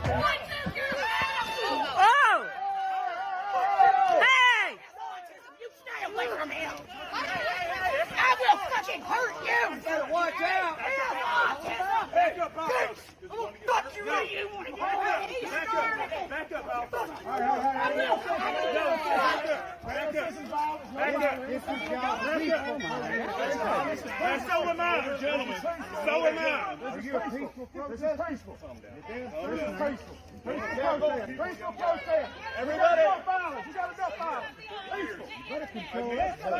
Oh! Hey! You stay away from him! I will fucking hurt you! You better watch out! Back up, Alex! I'm gonna fuck you right you wanna get away! Back up, Alex! So am I, gentlemen. So am I. Are you a peaceful protest? This is peaceful. This is peaceful. Peaceful protest. Everybody. You got enough violence. You got enough violence. Peaceful. You better control it. Got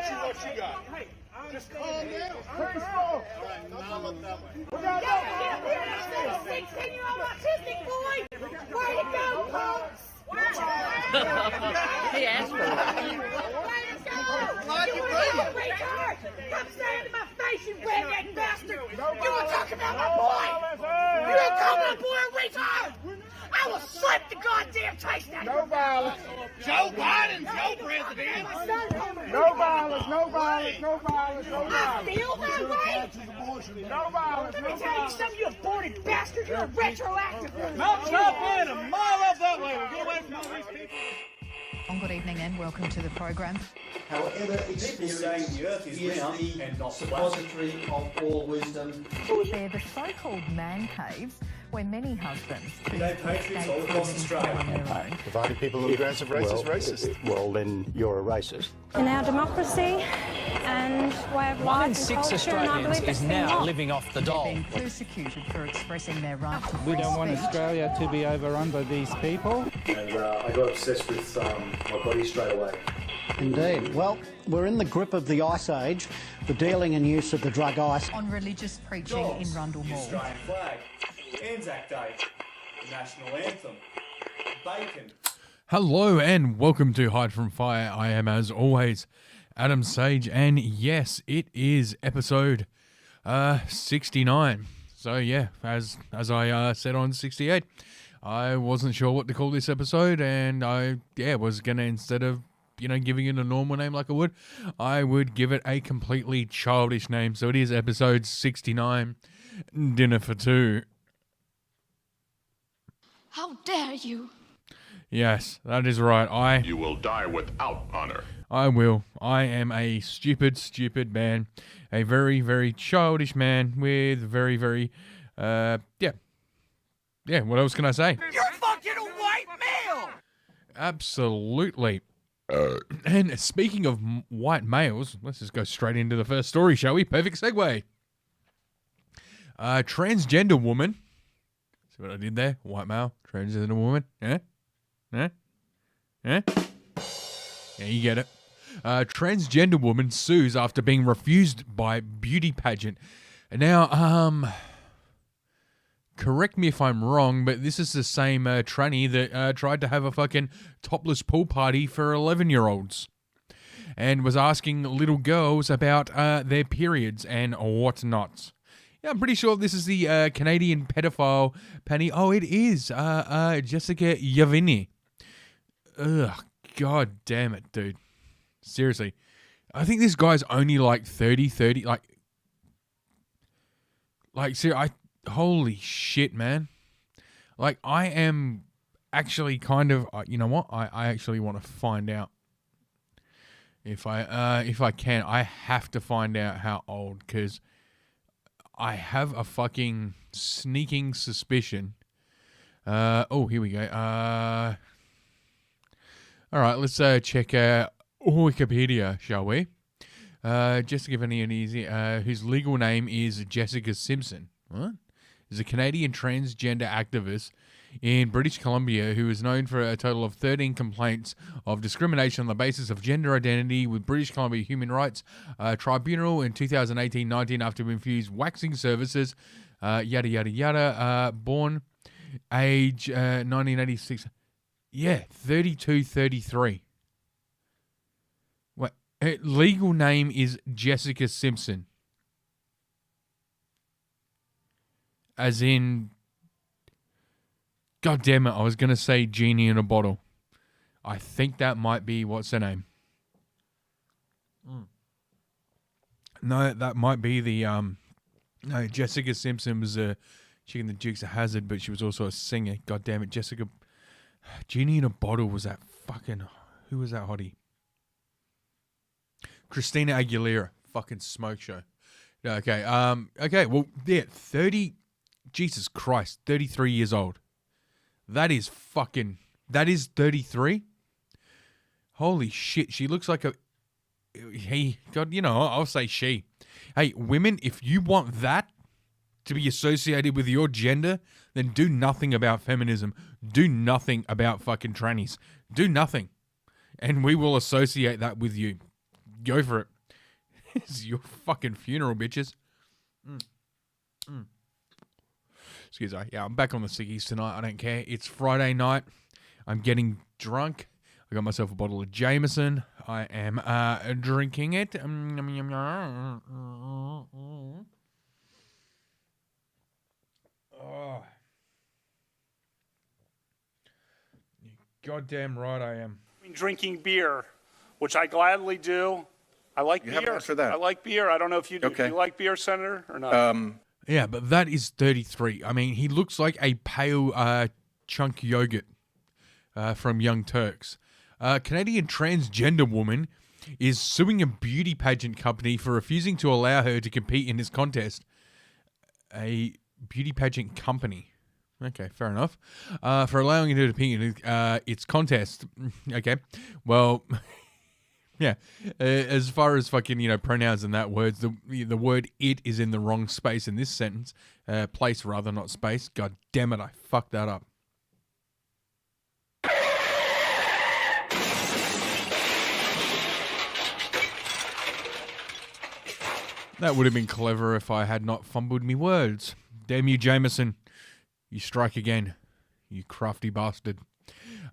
you what you got. Hey, just calm down. Peaceful. All right, not look that way. We got enough violence. 16-year-old autistic boy. Way to go, folks. He asked for it. Retard! Come stand in my face, you redneck bastard! You were talking about my boy! You were calling my boy a retard! I will slap the goddamn taste out of you! No violence. Joe Biden's your president! No violence. No violence. No violence. No I violence. feel that way! No violence. Let me tell you something, you aborted bastard! You're a retroactive! Not jump in a mile up that way. We'll get away from all these people. Good evening and welcome to the program. However, experience is the suppository of all wisdom. They're the so-called man caves where many husbands patriots all across Australia. Provided people are aggressive, racist. Well, then you're a racist. In our democracy and way of life and culture, Australians is now living off the dole. being persecuted for expressing their right to We don't want free speech. Australia to be overrun by these people. And I got obsessed with my body straight away. Indeed. Well, we're in the grip of the Ice Age, the dealing and use of the drug ice. On religious preaching in Rundle The Mall. Australian flag, Anzac Day, the national anthem, bacon. Hello and welcome to Hide from Fire. I am, as always, Adam Sage, and yes, it is episode 69. So yeah, as I said on 68, I wasn't sure what to call this episode, and I was gonna, instead of giving it a normal name like I would give it a completely childish name. So it is episode 69, Dinner for Two. How dare you? Yes, that is right. You will die without honor. I will. I am a stupid man. A very, very childish man with very, very, what else can I say? You're fucking a white male! Absolutely. And speaking of white males, let's just go straight into the first story, shall we? Perfect segue. Transgender woman. See what I did there? White male, transgender woman. Yeah, you get it. Transgender woman sues after being refused by beauty pageant. Now, correct me if I'm wrong, but this is the same tranny that tried to have a fucking topless pool party for 11-year-olds and was asking little girls about their periods and whatnot. Yeah, I'm pretty sure this is the Canadian pedophile Penny. Oh, it is Jessica Yavini. Ugh, god damn it, dude. Seriously. I think this guy's only like 30, holy shit, man. Like, I am actually kind of, you know what? I actually want to find out. If I can, I have to find out how old, because I have a fucking sneaking suspicion. Here we go. All right, let's check Wikipedia, shall we? Just to give an easy, whose legal name is Jessica Simpson. What? Is a Canadian transgender activist in British Columbia who is known for a total of 13 complaints of discrimination on the basis of gender identity with British Columbia Human Rights Tribunal in 2018-19 after refused waxing services, yada, yada, yada. Born age 1986. Yeah, 32, 33. What? Her legal name is Jessica Simpson. As in, God damn it, I was going to say genie in a bottle. I think that might be, what's her name? No, that might be the, no, Jessica Simpson was Chicken the Dukes of Hazzard, but she was also a singer. God damn it, Jessica. Genie in a Bottle was that fucking. Who was that hottie? Christina Aguilera. Fucking smoke show. Okay. Okay. Well, yeah. 30. Jesus Christ. 33 years old. That is fucking. That is 33. Holy shit. She looks like a. Hey, God, you know, I'll say she. Hey, women, if you want that to be associated with your gender, then do nothing about feminism. Do nothing about fucking trannies. Do nothing. And we will associate that with you. Go for it. It's your fucking funeral, bitches. Excuse me. Yeah, I'm back on the ciggies tonight. I don't care. It's Friday night. I'm getting drunk. I got myself a bottle of Jameson. I am drinking it. Oh. You goddamn right I am. Drinking beer, which I gladly do. I like beer. Have for that. I like beer. I don't know if you do. Okay. Do you like beer, Senator, or not? Yeah, but that is 33. I mean, he looks like a pale chunk yogurt from Young Turks. Canadian transgender woman is suing a beauty pageant company for refusing to allow her to compete in this contest. A beauty pageant company. Okay, fair enough. For allowing her to compete in its contest. Okay, well, yeah. As far as fucking, pronouns and that words, the word it is in the wrong space in this sentence. Place rather, not space. God damn it, I fucked that up. That would have been clever if I had not fumbled me words. Damn you, Jameson. You strike again. You crafty bastard.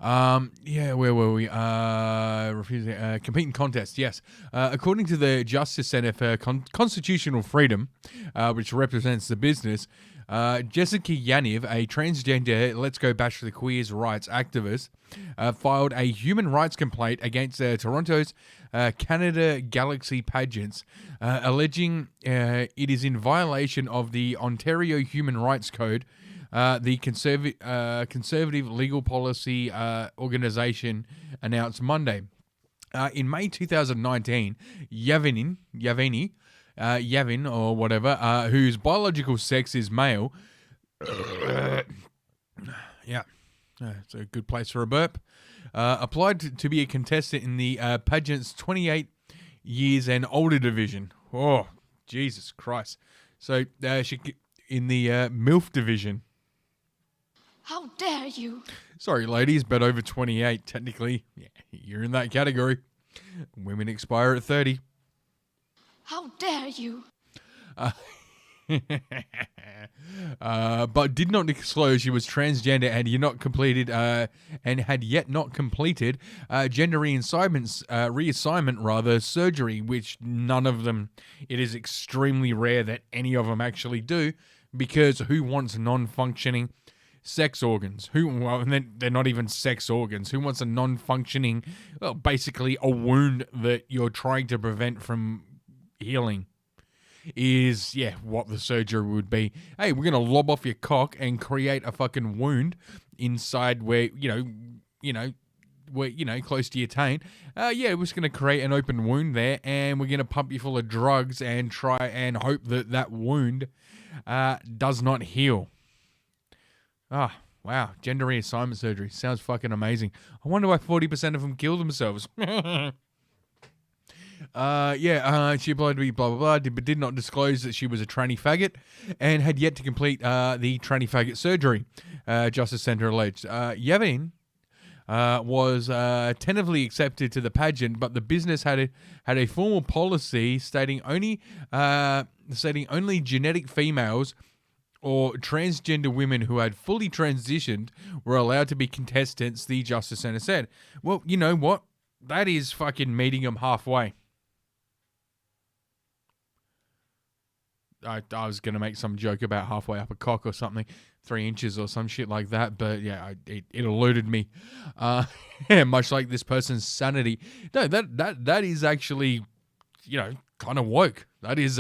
Yeah, where were we? Refusing competing contest, yes. According to the Justice Center for Constitutional Freedom, which represents the business, Jessica Yaniv, a transgender Let's Go Bash for the Queers rights activist, filed a human rights complaint against Toronto's Canada Galaxy Pageants, alleging it is in violation of the Ontario Human Rights Code, the conservative legal policy organization announced Monday. In May 2019, Yavin or whatever, whose biological sex is male, yeah, it's a good place for a burp, applied to be a contestant in the pageant's 28 years and older division. Oh, Jesus Christ. So she in the MILF division. How dare you? Sorry, ladies, but over 28, technically, yeah, you're in that category. Women expire at 30. How dare you? But did not disclose she was transgender and had yet not completed gender reassignment surgery, which none of them. It is extremely rare that any of them actually do, because who wants non-functioning sex organs? And then they're not even sex organs. Who wants a non-functioning, well, basically a wound that you're trying to prevent from healing? Is, yeah, what the surgery would be. Hey, we're going to lob off your cock and create a fucking wound inside where, close to your taint. Yeah, we're just going to create an open wound there, and we're going to pump you full of drugs and try and hope that that wound does not heal. Ah, wow. Gender reassignment surgery. Sounds fucking amazing. I wonder why 40% of them kill themselves. She applied to be blah, blah, blah, but did not disclose that she was a tranny faggot and had yet to complete the tranny faggot surgery, Justice Center alleged. Yavin was tentatively accepted to the pageant, but the business had a formal policy stating only genetic females or transgender women who had fully transitioned were allowed to be contestants, the Justice Center said. Well, you know what? That is fucking meeting them halfway. I was going to make some joke about halfway up a cock or something, 3 inches or some shit like that, but yeah, it eluded me. Yeah, much like this person's sanity. No, that is actually, kind of woke. That is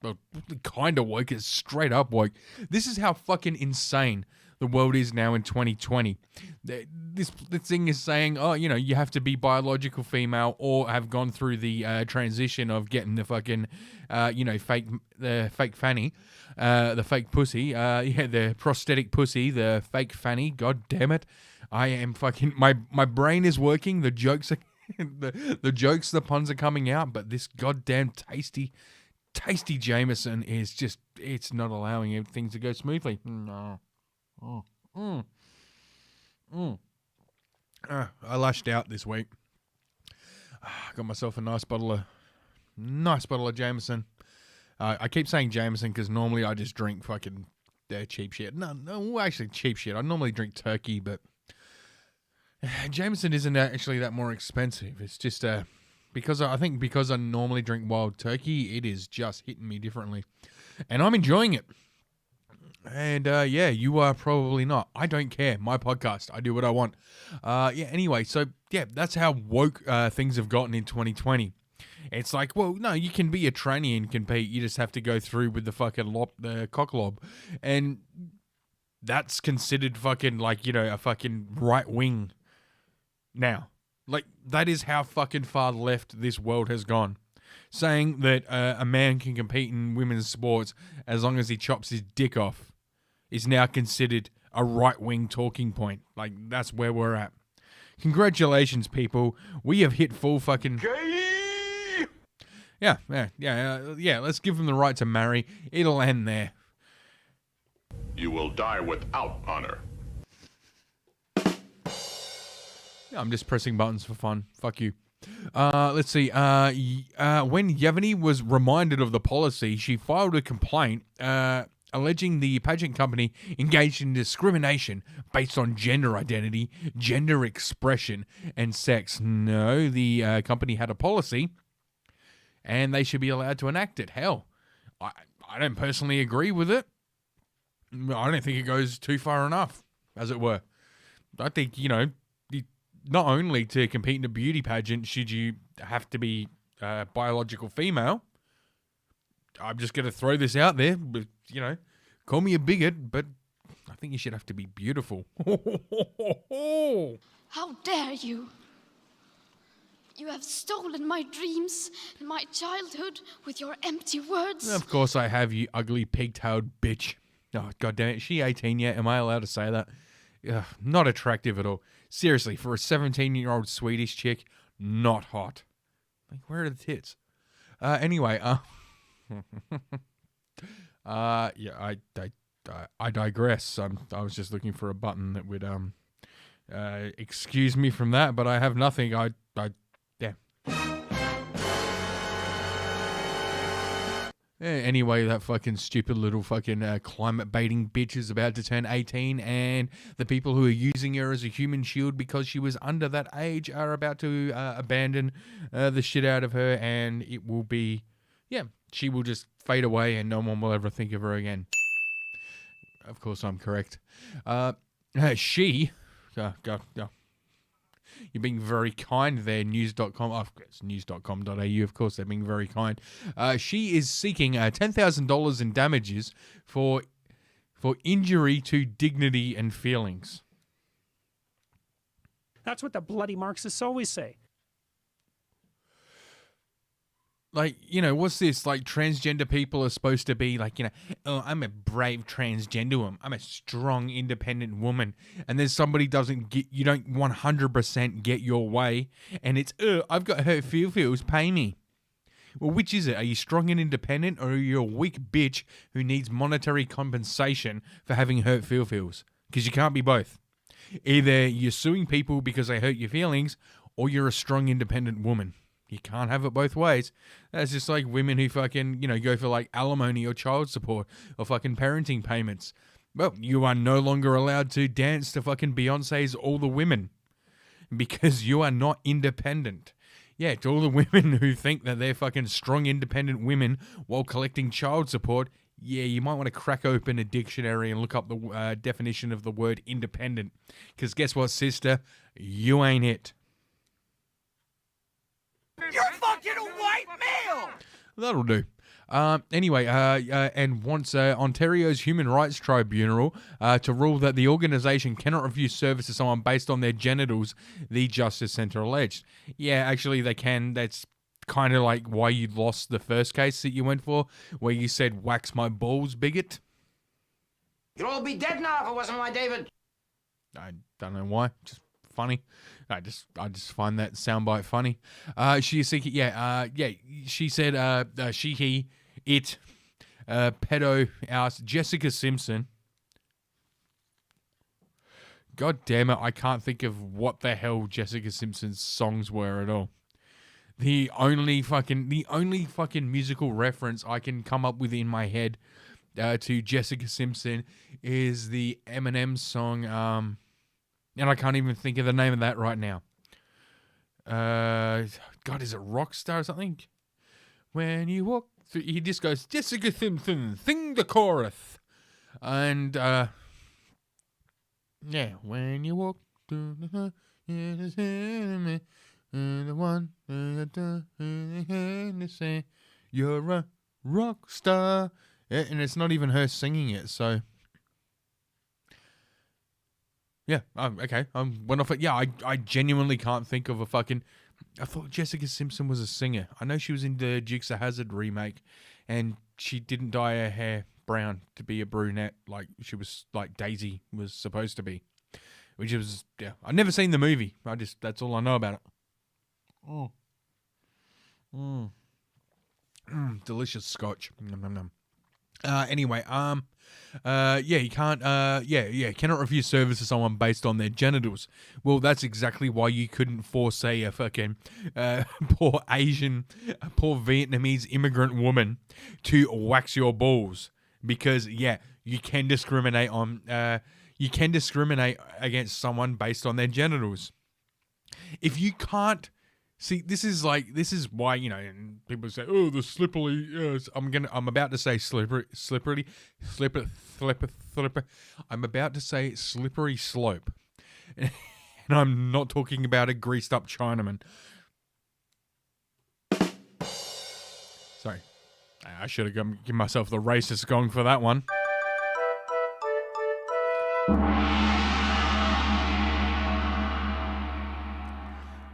well, kind of woke. It's straight up woke. This is how fucking insane the world is now in 2020. This thing is saying, oh, you know, you have to be biological female or have gone through the transition of getting the fucking, you know, fake fanny, the fake pussy, yeah, the prosthetic pussy, the fake fanny. God damn it. I am fucking, my brain is working. The jokes are, the jokes, the puns are coming out, but this goddamn tasty Jameson is just, it's not allowing things to go smoothly. No. I lashed out this week. Got myself a nice bottle of Jameson. I keep saying Jameson because normally I just drink fucking cheap shit. No, actually cheap shit. I normally drink turkey, but Jameson isn't actually that more expensive. It's just because I normally drink wild turkey, it is just hitting me differently, and I'm enjoying it. And yeah, you are probably not. I don't care. My podcast. I do what I want. Yeah. Anyway, so yeah, that's how woke things have gotten in 2020. It's like, well, no, you can be a tranny and compete. You just have to go through with the fucking cock lob, and that's considered fucking like, you know, a fucking right wing. Now, like, that is how fucking far left this world has gone. Saying that a man can compete in women's sports as long as he chops his dick off is now considered a right-wing talking point. Like, that's where we're at. Congratulations, people. We have hit full fucking... Yeah. Let's give them the right to marry. It'll end there. You will die without honor. I'm just pressing buttons for fun. Fuck you. Let's see. When Yevgeny was reminded of the policy, she filed a complaint alleging the pageant company engaged in discrimination based on gender identity, gender expression, and sex. No, the company had a policy, and they should be allowed to enact it. Hell, I don't personally agree with it. I don't think it goes too far enough, as it were. I think, you know, not only to compete in a beauty pageant should you have to be biological female. I'm just going to throw this out there, but, you know, call me a bigot, but I think you should have to be beautiful. How dare you? You have stolen my dreams and my childhood with your empty words. Of course I have, you ugly pigtailed bitch. Oh, God damn it. Is she 18 yet? Am I allowed to say that? Ugh, not attractive at all. Seriously, for a 17-year-old Swedish chick, not hot. Like, where are the tits? Anyway, yeah, I digress. I was just looking for a button that would excuse me from that, but I have nothing. Yeah. Anyway, that fucking stupid little fucking climate baiting bitch is about to turn 18, and the people who are using her as a human shield because she was under that age are about to abandon the shit out of her, and it will be, yeah, she will just fade away and no one will ever think of her again. Of course, I'm correct. You're being very kind there, news.com. Oh, it's news.com.au, of course, they're being very kind. She is seeking $10,000 in damages for injury to dignity and feelings. That's what the bloody Marxists always say. Like, you know, what's this? Like, transgender people are supposed to be like, you know, oh, I'm a brave transgender woman. I'm a strong, independent woman. And then somebody you don't 100% get your way. And it's, I've got hurt feels, pay me. Well, which is it? Are you strong and independent, or are you a weak bitch who needs monetary compensation for having hurt feels? Because you can't be both. Either you're suing people because they hurt your feelings, or you're a strong, independent woman. You can't have it both ways. That's just like women who fucking, you know, go for like alimony or child support or fucking parenting payments. Well, you are no longer allowed to dance to fucking Beyonce's All the Women because you are not independent. Yeah, to all the women who think that they're fucking strong, independent women while collecting child support, yeah, you might want to crack open a dictionary and look up the definition of the word independent. Because guess what, sister? You ain't it. You're fucking a white male! That'll do. Anyway, and wants Ontario's Human Rights Tribunal to rule that the organisation cannot refuse service to someone based on their genitals, the Justice Centre alleged. Yeah, actually they can. That's kind of like why you lost the first case that you went for, where you said, wax my balls, bigot. You'd all be dead now if it wasn't my David. I don't know why. Just funny. I just find that soundbite funny. She said, she said, pedo asked Jessica Simpson. God damn it, I can't think of what the hell Jessica Simpson's songs were at all. The only fucking musical reference I can come up with in my head to Jessica Simpson is the Eminem song, and I can't even think of the name of that right now. God, is it Rockstar or something? When you walk through, he just goes, Jessica Simpson, sing the chorus. And, yeah, when you walk through the one to say you're a rock star. Yeah, and it's not even her singing it, so... Yeah, okay. Went off it. Yeah, I genuinely can't think of a fucking... I thought Jessica Simpson was a singer. I know she was in the Dukes of Hazzard remake, and she didn't dye her hair brown to be a brunette like she was, like Daisy was supposed to be. Which was, yeah. I've never seen the movie. That's all I know about it. Delicious scotch. Nom, nom, nom. Anyway, he can't, cannot refuse service to someone based on their genitals. Well, that's exactly why you couldn't force, say, a fucking, poor Vietnamese immigrant woman to wax your balls. Because, yeah, you can discriminate against someone based on their genitals. If you can't, see, this is why, and people say, oh, the slippery, I'm about to say slippery. I'm about to say slippery slope. And I'm not talking about a greased up Chinaman. Sorry. I should have given myself the racist gong for that one.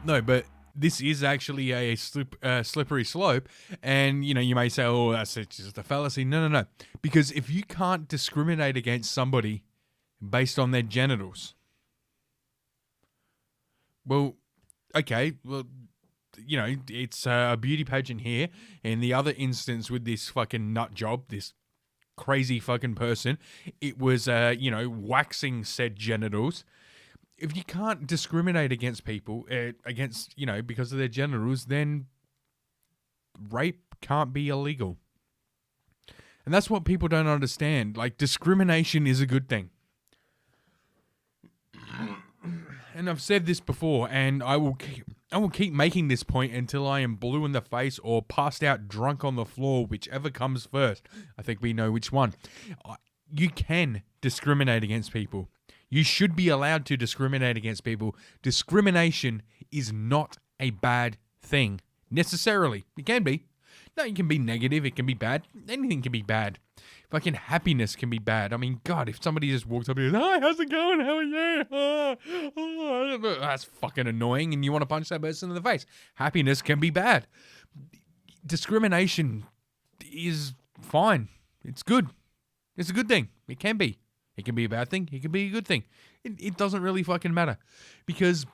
No, but this is actually a slippery slope, and you may say, "Oh, that's just a fallacy." No. Because if you can't discriminate against somebody based on their genitals, well, okay, it's a beauty pageant here. In the other instance with this fucking nut job, this crazy fucking person, it was waxing said genitals. If you can't discriminate against people, because of their genitals, then rape can't be illegal. And that's what people don't understand. Like, discrimination is a good thing. And I've said this before, and I will keep making this point until I am blue in the face or passed out drunk on the floor, whichever comes first. I think we know which one. You can discriminate against people. You should be allowed to discriminate against people. Discrimination is not a bad thing, necessarily. It can be. No, it can be negative. It can be bad. Anything can be bad. Fucking happiness can be bad. I mean, God, if somebody just walked up and goes, hi, how's it going? How are you? That's fucking annoying, and you want to punch that person in the face. Happiness can be bad. Discrimination is fine. It's good. It's a good thing. It can be. It can be a bad thing. It can be a good thing. It doesn't really fucking matter. Because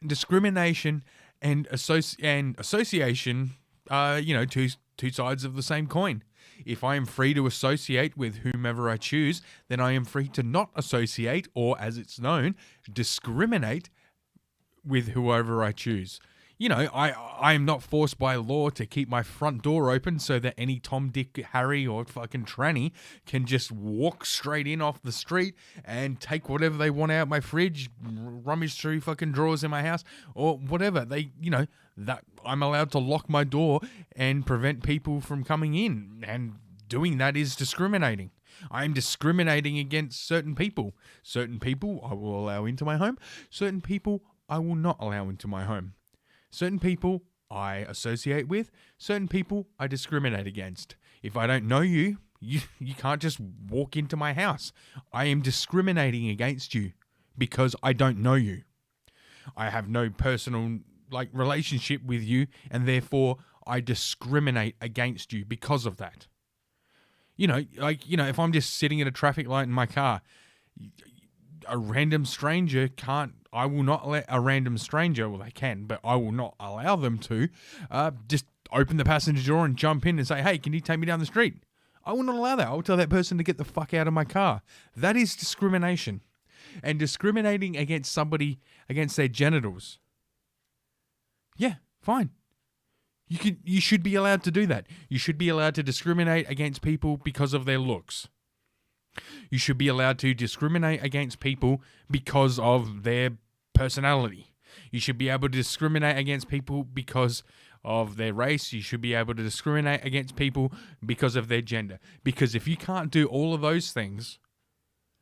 discrimination and association are, two sides of the same coin. If I am free to associate with whomever I choose, then I am free to not associate, or as it's known, discriminate with whoever I choose. I am not forced by law to keep my front door open so that any Tom, Dick, Harry, or fucking tranny can just walk straight in off the street and take whatever they want out my fridge, rummage through fucking drawers in my house, or whatever. That I'm allowed to lock my door and prevent people from coming in, and doing that is discriminating. I am discriminating against certain people. Certain people I will allow into my home. Certain people I will not allow into my home. Certain people I associate with, certain people I discriminate against. If I don't know you, you can't just walk into my house. I am discriminating against you because I don't know you. I have no personal relationship with you, and therefore I discriminate against you because of that. If I'm just sitting at a traffic light in my car, a random stranger I will not let a random stranger, well, they can, but I will not allow them to just open the passenger door and jump in and say, hey, can you take me down the street? I will not allow that. I will tell that person to get the fuck out of my car. That is discrimination. And discriminating against somebody, against their genitals. Yeah, fine. You should be allowed to do that. You should be allowed to discriminate against people because of their looks. You should be allowed to discriminate against people because of their personality. You should be able to discriminate against people because of their race. You should be able to discriminate against people because of their gender. Because if you can't do all of those things,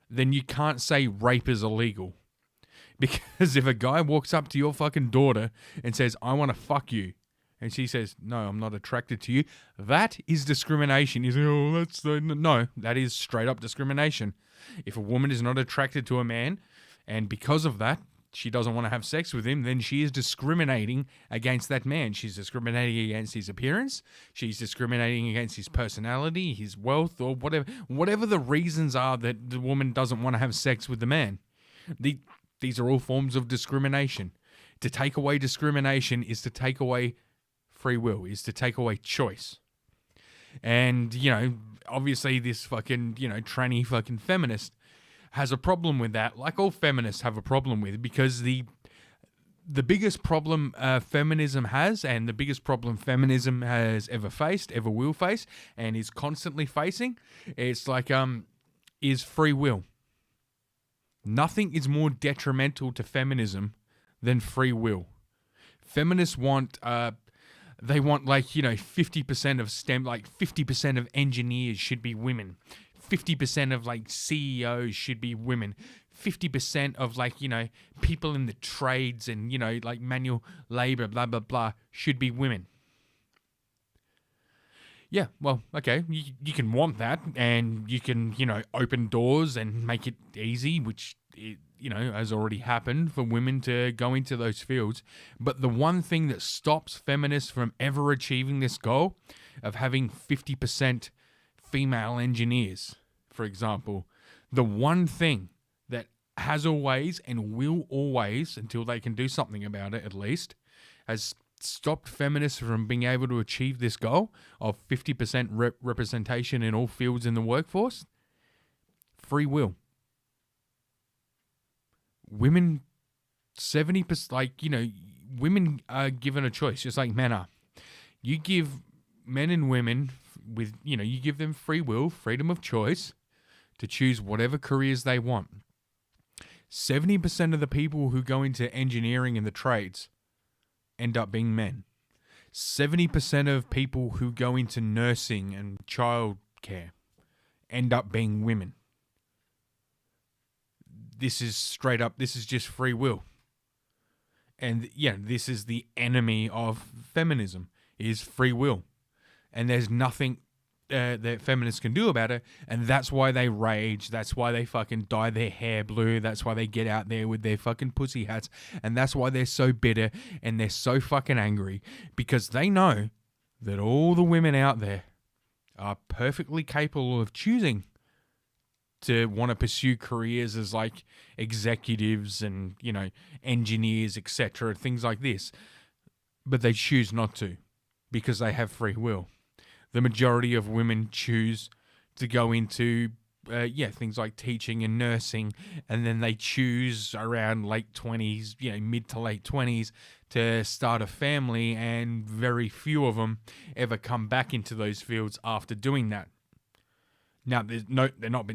then you can't say rape is illegal. Because if a guy walks up to your fucking daughter and says, I want to fuck you, and she says, no, I'm not attracted to you, that is discrimination. You say, no, that is straight up discrimination. If a woman is not attracted to a man, and because of that, she doesn't want to have sex with him, then she is discriminating against that man. She's discriminating against his appearance. She's discriminating against his personality, his wealth, or whatever the reasons are that the woman doesn't want to have sex with the man. These are all forms of discrimination. To take away discrimination is to take away free will, is to take away choice. And, obviously this fucking, tranny fucking feminist has a problem with that, like all feminists have a problem with, because the biggest problem feminism has, and the biggest problem feminism has ever faced, ever will face, and is constantly facing, it's is free will. Nothing is more detrimental to feminism than free will. Feminists want, they want 50% of STEM, 50% of engineers should be women. 50% of CEOs should be women. 50% of people in the trades and manual labor, blah blah blah, should be women. Yeah, well, okay, you can want that, and you can open doors and make it easy, which has already happened for women to go into those fields. But the one thing that stops feminists from ever achieving this goal of having 50% female engineers, for example, the one thing that has always and will always, until they can do something about it at least, has stopped feminists from being able to achieve this goal of 50% representation in all fields in the workforce: free will. Women, 70%, women are given a choice, just like men are. You give men and women you give them free will, freedom of choice to choose whatever careers they want. 70% of the people who go into engineering and the trades end up being men. 70% of people who go into nursing and childcare end up being women. This is straight up, this is just free will. And yeah, this is the enemy of feminism, is free will. And there's nothing that feminists can do about it, and that's why they rage, that's why they fucking dye their hair blue, that's why they get out there with their fucking pussy hats, and that's why they're so bitter and they're so fucking angry, because they know that all the women out there are perfectly capable of choosing to want to pursue careers as executives and, engineers, etc., things like this, but they choose not to because they have free will. The majority of women choose to go into, things like teaching and nursing, and then they choose around late 20s, mid to late 20s to start a family, and very few of them ever come back into those fields after doing that. Now,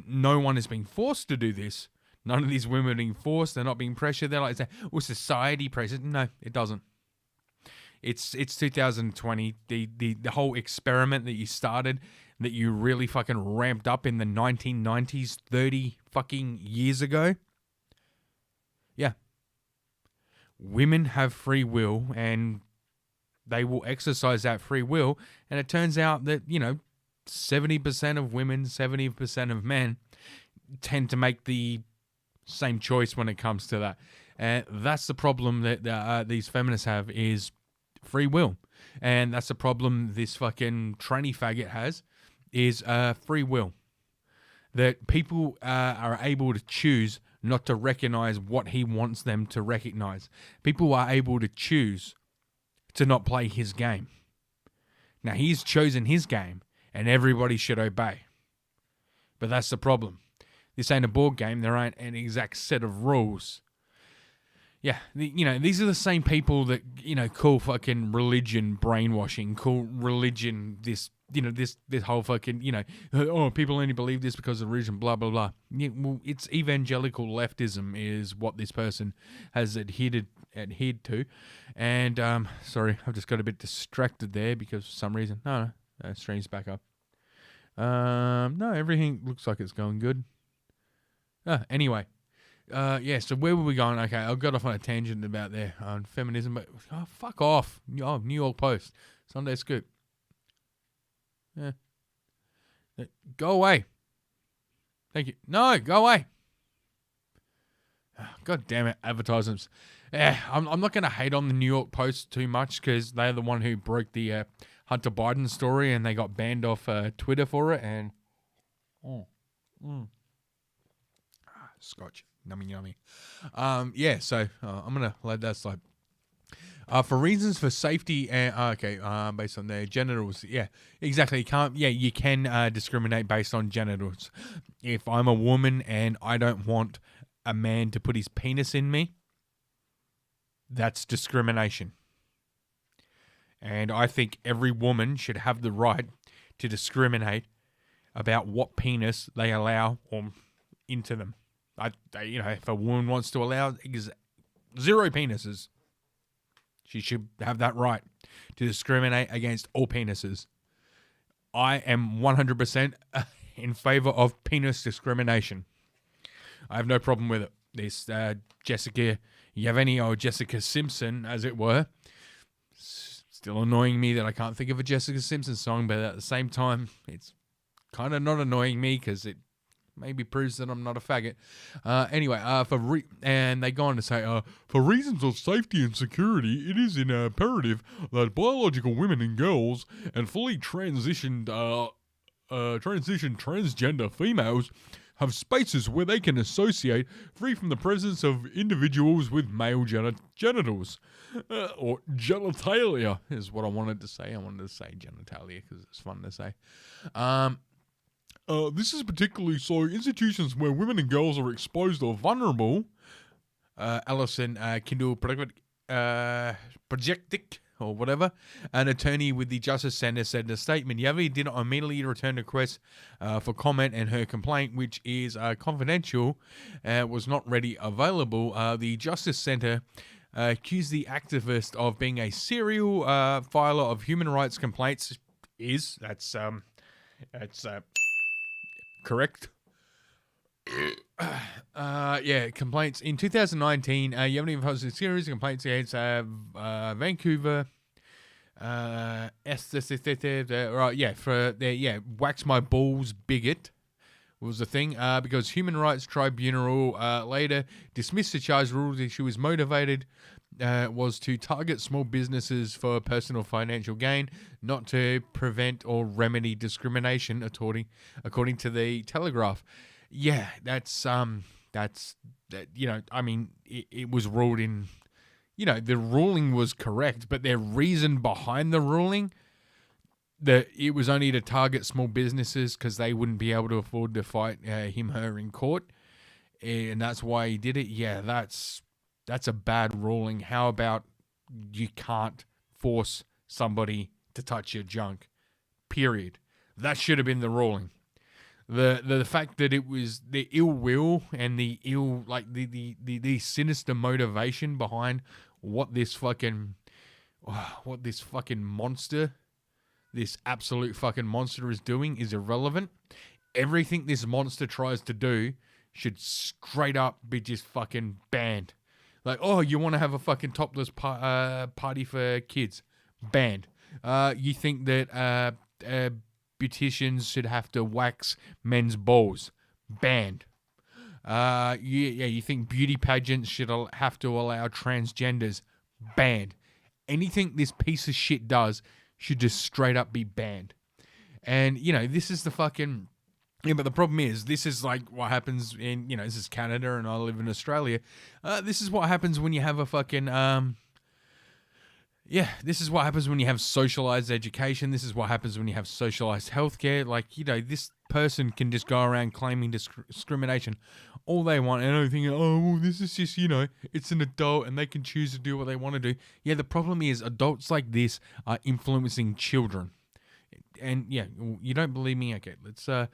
no one is being forced to do this. None of these women are being forced. They're not being pressured. They're well, society pressures. No, it doesn't. It's 2020. The whole experiment that you started, that you really fucking ramped up in the 1990s, 30 fucking years ago. Yeah. Women have free will, and they will exercise that free will. And it turns out that, 70% of women, 70% of men tend to make the same choice when it comes to that. And that's the problem that these feminists have, is free will. And that's the problem this fucking tranny faggot has, is free will. That people are able to choose not to recognize what he wants them to recognize. People are able to choose to not play his game. Now, he's chosen his game, and everybody should obey. But that's the problem. This ain't a board game. There ain't an exact set of rules. Yeah, these are the same people that, call fucking religion brainwashing, call religion this, this whole fucking, oh, people only believe this because of religion, blah, blah, blah. Yeah, well, it's evangelical leftism is what this person has adhered to. And, sorry, I've just got a bit distracted there because for some reason, no, stream's back up. No, everything looks like it's going good. Anyway. Yeah, so where were we going? Okay, I got off on a tangent about there on feminism, but fuck off. Oh, New York Post, Sunday Scoop. Yeah. Go away. Thank you. No, go away. God damn it, advertisements. Yeah, I'm not going to hate on the New York Post too much because they're the one who broke the Hunter Biden story and they got banned off Twitter for it. And Scotch. Yummy. Yeah, so I'm going to let that slide. For reasons for safety and based on their genitals. Yeah, exactly. You can discriminate based on genitals. If I'm a woman and I don't want a man to put his penis in me, that's discrimination. And I think every woman should have the right to discriminate about what penis they allow into them. If a woman wants to allow 0 penises, she should have that right to discriminate against all penises. I am 100% in favor of penis discrimination. I have no problem with it. This Jessica Yaveni, or Jessica Simpson, as it were, still annoying me that I can't think of a Jessica Simpson song, but at the same time, it's kind of not annoying me because it maybe proves that I'm not a faggot. And they go on to say, for reasons of safety and security, it is imperative that biological women and girls and fully transitioned transgender females have spaces where they can associate free from the presence of individuals with male genitals. Or genitalia is what I wanted to say. I wanted to say genitalia because it's fun to say. This is particularly so institutions where women and girls are exposed or vulnerable. Alison Kindle Projectic or whatever, an attorney with the Justice Centre, said in a statement, Yavi did not immediately return a request for comment, and her complaint, which is confidential, was not ready available. The Justice Centre accused the activist of being a serial filer of human rights complaints. That's correct. Complaints. In 2019, Yevgeny posted a series of complaints against Vancouver. Wax my balls bigot was the thing, because Human Rights Tribunal later dismissed the charge, ruled that she was motivated was to target small businesses for personal financial gain, not to prevent or remedy discrimination, according to the Telegraph. Yeah, it was ruled in, the ruling was correct, but their reason behind the ruling, that it was only to target small businesses because they wouldn't be able to afford to fight her in court, and that's why he did it. Yeah, that's a bad ruling. How about you can't force somebody to touch your junk? Period. That should have been the ruling. The fact that it was the ill will and the ill, like the sinister motivation behind what this fucking monster, this absolute fucking monster is doing is irrelevant. Everything this monster tries to do should straight up be just fucking banned. Like, oh, you want to have a fucking topless party for kids? Banned. You think that beauticians should have to wax men's balls. Banned. You think beauty pageants should have to allow transgenders. Banned. Anything this piece of shit does should just straight up be banned. And, this is the fucking... Yeah, but the problem is, this is like what happens in, this is Canada and I live in Australia. This is what happens when you have a fucking... this is what happens when you have socialized education. This is what happens when you have socialized healthcare. Like, this person can just go around claiming discrimination all they want. And I think, oh, well, this is just, it's an adult and they can choose to do what they want to do. Yeah, the problem is adults like this are influencing children. And, yeah, you don't believe me? Okay, let's, I've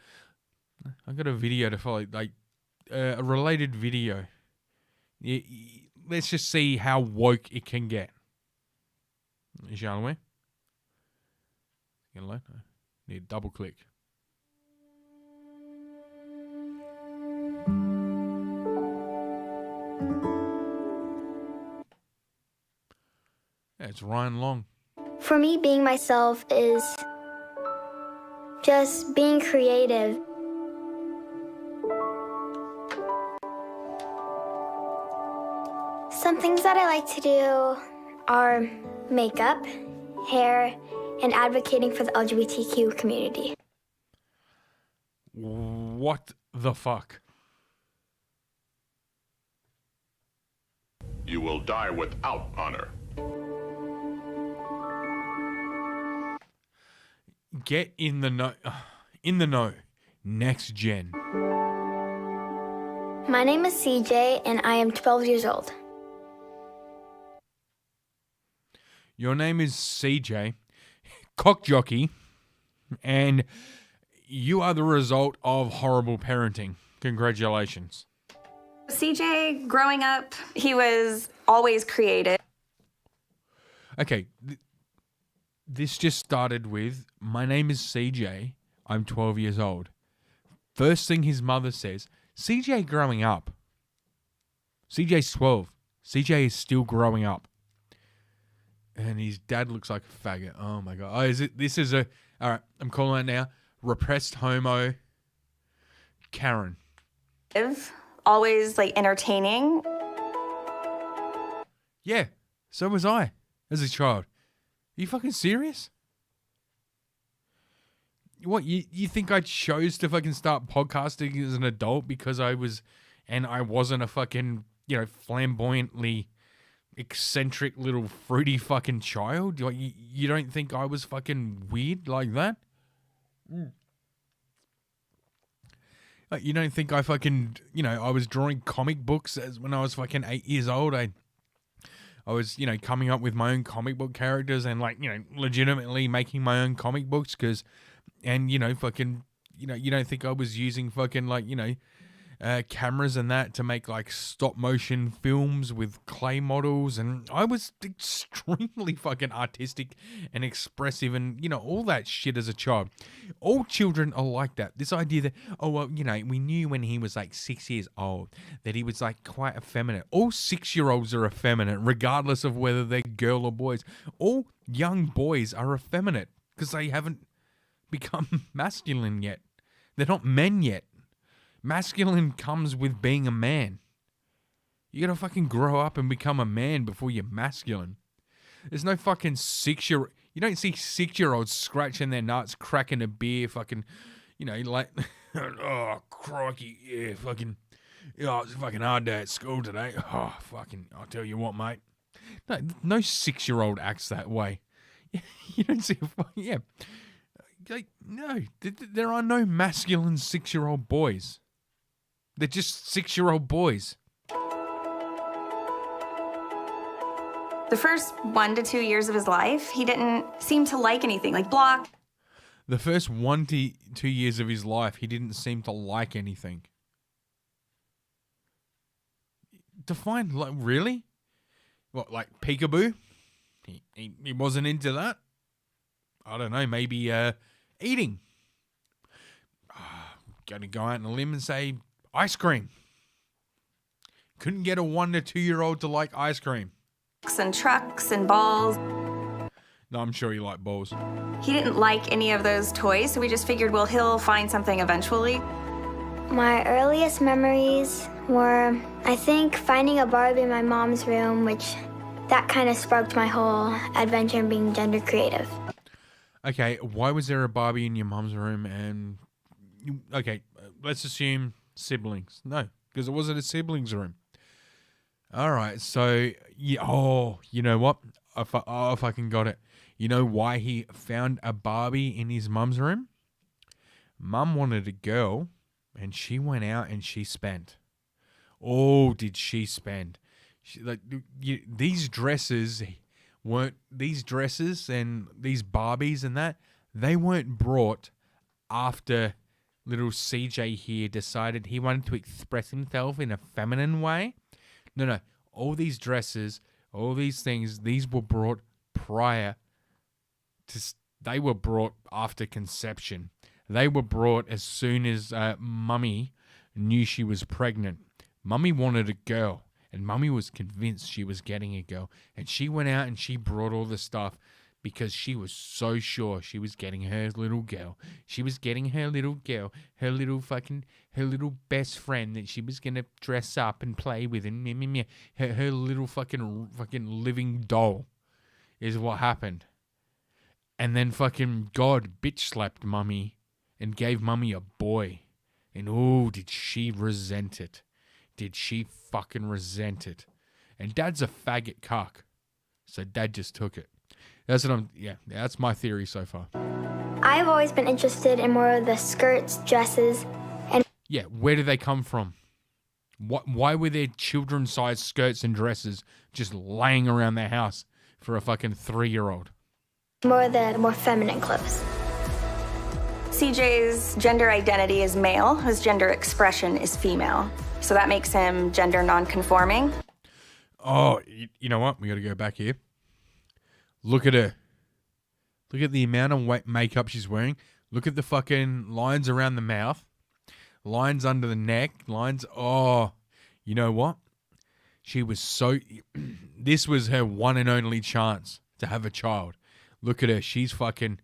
got a video to follow, like, a related video. Let's just see how woke it can get. Shall we? Need to double click. Yeah, it's Ryan Long. For me, being myself is just being creative. Some things that I like to do are makeup, hair, and advocating for the LGBTQ community. What the fuck? You will die without honor. Get in the know. In the know. Next gen. My name is CJ, and I am 12 years old. Your name is CJ, cock jockey, and you are the result of horrible parenting. Congratulations. CJ, growing up, he was always creative. Okay, this just started with, my name is CJ, I'm 12 years old. First thing his mother says, CJ growing up. CJ's 12. CJ is still growing up. And his dad looks like a faggot. Oh my God. Oh, all right, I'm calling it now. Repressed homo Karen. Always like entertaining. Yeah, so was I as a child. Are you fucking serious? What, you think I chose to fucking start podcasting as an adult because I wasn't a fucking, flamboyantly eccentric little fruity fucking child? Like, you don't think I was fucking weird like that? Like, you don't think I fucking, I was drawing comic books as when I was fucking 8 years old. I was, coming up with my own comic book characters and legitimately making my own comic books fucking, you don't think I was using fucking cameras and that to make stop motion films with clay models, and I was extremely fucking artistic and expressive and all that shit as a child. All children are like that. This idea that we knew when he was 6 years old that he was quite effeminate. All 6-year-olds are effeminate regardless of whether they're girl or boys. All young boys are effeminate because they haven't become masculine yet. They're not men yet. Masculine comes with being a man. You gotta fucking grow up and become a man before you're masculine. There's no fucking 6-year... You don't see 6-year-olds scratching their nuts, cracking a beer, fucking... oh, crikey, yeah, fucking... Oh, it's a fucking hard day at school today. Oh, fucking... I'll tell you what, mate. No 6-year-old acts that way. You don't see a fucking... Yeah. No, there are no masculine 6-year-old boys. They're just 6-year-old boys. The first 1 to 2 years of his life, he didn't seem to like anything, block. The first 1 to 2 years of his life, he didn't seem to like anything. Define, really? What, peekaboo? He wasn't into that? I don't know, maybe eating. Gonna go out on a limb and say ice cream. Couldn't get a 1 to 2 year old to like ice cream. And trucks and balls. No, I'm sure you like balls. He didn't like any of those toys, so we just figured, well, he'll find something eventually. My earliest memories were, I think, finding a Barbie in my mom's room, which that kind of sparked my whole adventure in being gender creative. Okay, why was there a Barbie in your mom's room? And okay, let's assume siblings. No, because it wasn't a siblings room. All right, so yeah. Oh, you know what? I fucking got it. You know why he found a Barbie in his mum's room? Mum wanted a girl, and she went out and she spent. Oh, did she spend? These dresses and these Barbies and that, they weren't brought after little CJ here decided he wanted to express himself in a feminine way. No. All these dresses, all these things, these were brought prior to... They were brought after conception. They were brought as soon as Mummy knew she was pregnant. Mummy wanted a girl, and Mummy was convinced she was getting a girl. And she went out and she brought all the stuff because she was so sure she was getting her little girl. She was getting her little girl, her little best friend that she was going to dress up and play with. And her little fucking living doll is what happened. And then fucking God bitch slapped Mummy and gave Mummy a boy. And oh, did she resent it. Did she fucking resent it. And Dad's a faggot cuck. So Dad just took it. That's my theory so far. I've always been interested in more of the skirts, dresses, and... Yeah, where do they come from? Why were there children-sized skirts and dresses just laying around their house for a fucking 3-year-old? more the more feminine clothes. CJ's gender identity is male, his gender expression is female. So that makes him gender non-conforming. Oh, you know what? We got to go back here. Look at her. Look at the amount of makeup she's wearing. Look at the fucking lines around the mouth. Lines under the neck. Lines. Oh, you know what? She was so... This was her one and only chance to have a child. Look at her. She's fucking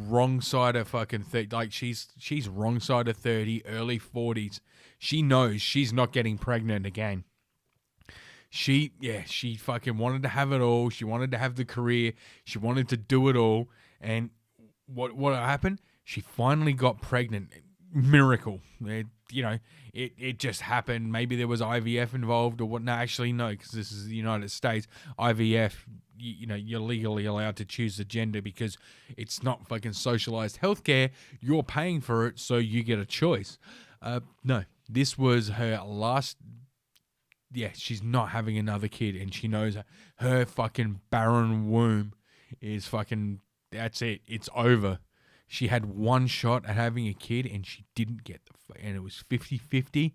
wrong side of fucking... she's wrong side of 30, early 40s. She knows she's not getting pregnant again. She fucking wanted to have it all. She wanted to have the career. She wanted to do it all. And what happened? She finally got pregnant. Miracle. It just happened. Maybe there was IVF involved or what. No, actually, no, because this is the United States. IVF, you're legally allowed to choose the gender because it's not fucking socialized healthcare. You're paying for it, so you get a choice. No, this was her last... Yeah, she's not having another kid, and she knows her fucking barren womb is fucking... That's it. It's over. She had one shot at having a kid, and she didn't get and it was 50-50,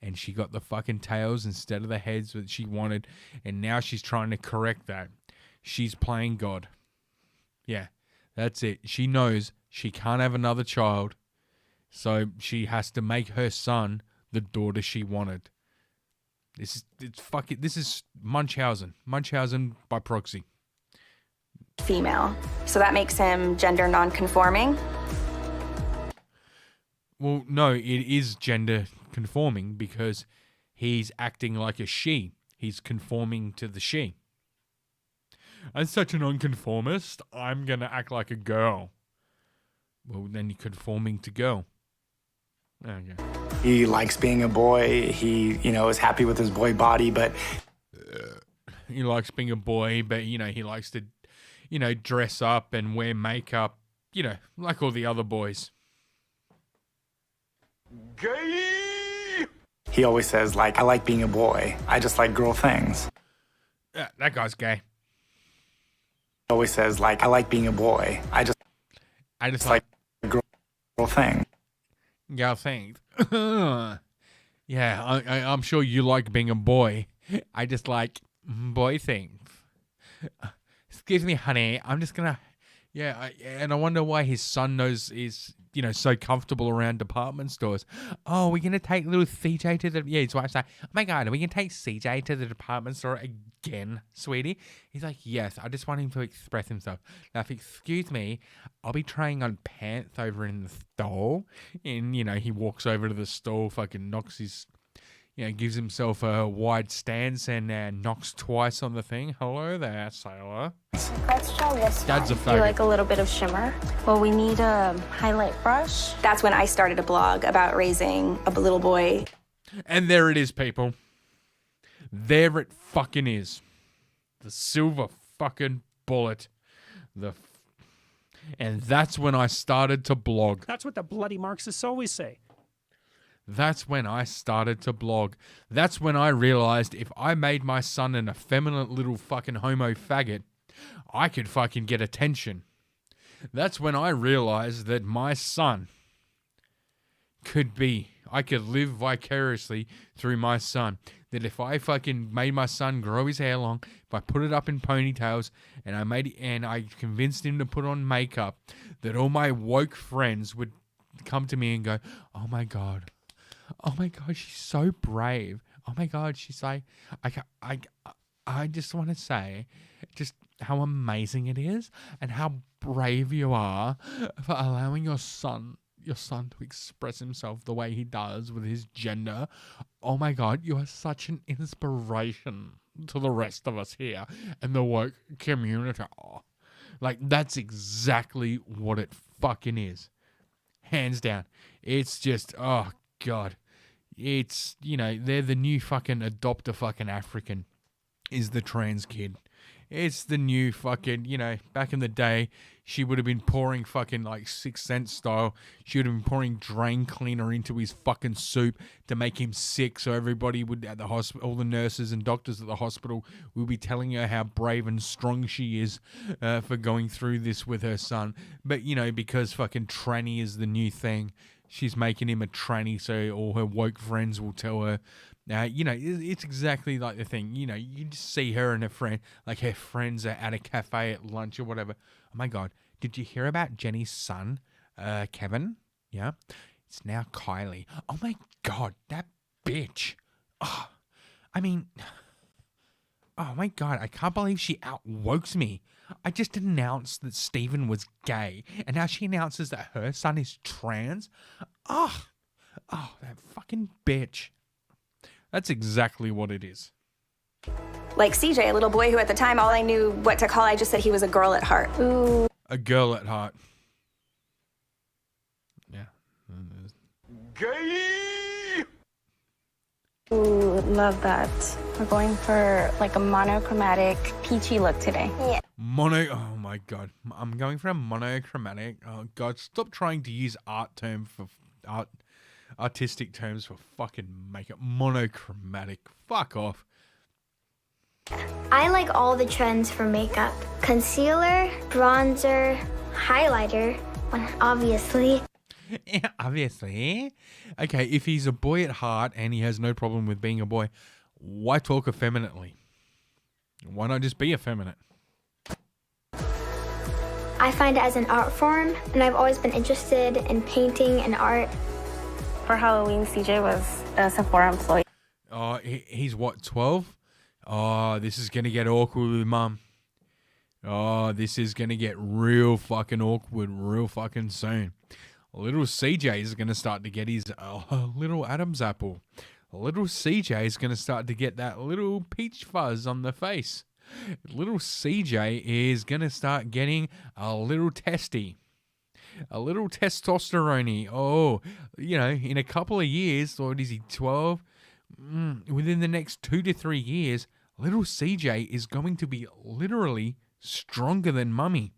and she got the fucking tails instead of the heads that she wanted, and now she's trying to correct that. She's playing God. Yeah, that's it. She knows she can't have another child, so she has to make her son the daughter she wanted. This is Munchausen. Munchausen by proxy. Female. So that makes him gender non-conforming? Well, no, it is gender conforming because he's acting like a she. He's conforming to the she. I'm such a nonconformist, I'm going to act like a girl. Well, then you're conforming to girl. Okay. He likes being a boy. He, is happy with his boy body, but... He likes being a boy, but, he likes to, dress up and wear makeup, like all the other boys. Gay! He always says, I like being a boy. I just like girl things. That guy's gay. He always says, I like being a boy. I just like girl thing. Girl things. Yeah, I'm sure you like being a boy. I just like boy things. Excuse me, honey. I'm just gonna... Yeah, and I wonder why his son knows is so comfortable around department stores. Oh, we're going to take little CJ to the... Yeah, his wife say, oh my God, are we going to take CJ to the department store again, sweetie? He's like, yes, I just want him to express himself. Now, if excuse me, I'll be trying on pants over in the stall. And, he walks over to the stall, fucking knocks his... gives himself a wide stance and knocks twice on the thing. Hello there, sailor. Let's try this. Dad's a Do faggot. you like a little bit of shimmer? Well, we need a highlight brush. That's when I started a blog about raising a little boy. And there it is, people. There it fucking is. The silver fucking bullet. And that's when I started to blog. That's what the bloody Marxists always say. That's when I started to blog. That's when I realized if I made my son an effeminate little fucking homo faggot, I could fucking get attention. That's when I realized that my son I could live vicariously through my son. That if I fucking made my son grow his hair long, if I put it up in ponytails, and I convinced him to put on makeup, that all my woke friends would come to me and go, oh my God, she's so brave. Oh my God, she's like, I just want to say just how amazing it is and how brave you are for allowing your son to express himself the way he does with his gender. Oh my God, you are such an inspiration to the rest of us here in the woke community. Like, that's exactly what it fucking is. Hands down. It's just, oh God. It's, they're the new fucking adopt a fucking African is the trans kid. It's the new fucking, back in the day, she would have been pouring fucking like 6 Sense style. She would have been pouring drain cleaner into his fucking soup to make him sick. So everybody would at the hospital, all the nurses and doctors at the hospital will be telling her how brave and strong she is for going through this with her son. But, because fucking tranny is the new thing, she's making him a tranny, so all her woke friends will tell her. Now, it's exactly like the thing. You just see her and her friend, like her friends are at a cafe at lunch or whatever. Oh my God, did you hear about Jenny's son, Kevin? Yeah, it's now Kylie. Oh my God, that bitch. Oh my God, I can't believe she outwokes me. I just announced that Stephen was gay, and now she announces that her son is trans. Oh, that fucking bitch. That's exactly what it is. Like CJ, a little boy who at the time, all I knew what to call, I just said he was a girl at heart. Ooh. A girl at heart. Yeah. Gay! Ooh, love that. We're going for like a monochromatic peachy look today. Yeah. Oh my God. I'm going for a monochromatic. Oh God, stop trying to use artistic terms for fucking makeup. Monochromatic. Fuck off. I like all the trends for makeup. Concealer, bronzer, highlighter, obviously. Yeah, obviously. Okay, if he's a boy at heart and he has no problem with being a boy, why talk effeminately? Why not just be effeminate? I find it as an art form, and I've always been interested in painting and art. For Halloween, CJ was a Sephora employee. Oh, he's what, 12? Oh, this is going to get awkward with Mum. Oh, this is going to get real fucking awkward real fucking soon. Little CJ is going to start to get his little Adam's apple. Little CJ is going to start to get that little peach fuzz on the face. Little CJ is going to start getting a little testy. A little testosterone. Oh, in a couple of years, what is he, 12? Within the next 2 to 3 years, little CJ is going to be literally stronger than Mummy.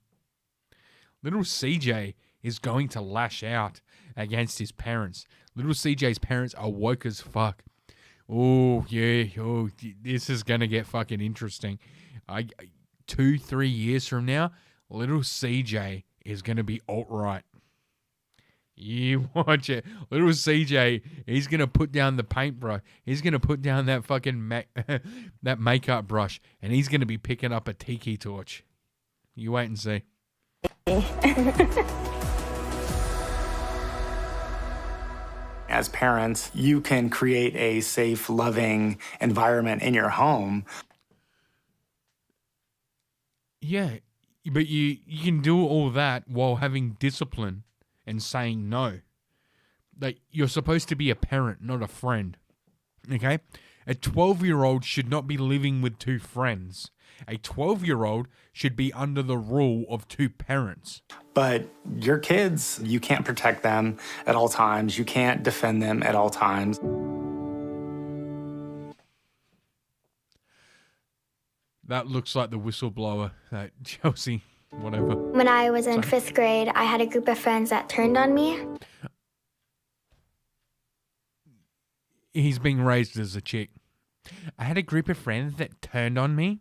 Little CJ is going to lash out against his parents. Little CJ's parents are woke as fuck. Oh, yeah. Oh, this is going to get fucking interesting. 2-3 years from now, little CJ is going to be alt-right. You watch it. Little CJ, he's going to put down the paintbrush. He's going to put down that fucking that makeup brush, and he's going to be picking up a tiki torch. You wait and see. As parents, you can create a safe, loving environment in your home. Yeah, but you can do all that while having discipline and saying no. Like, you're supposed to be a parent, not a friend. Okay? A 12-year-old should not be living with two friends. A 12-year-old should be under the rule of two parents. But your kids, you can't protect them at all times. You can't defend them at all times. That looks like the whistleblower, that Chelsea, whatever. When I was in 5th grade, I had a group of friends that turned on me. He's being raised as a chick. I had a group of friends that turned on me.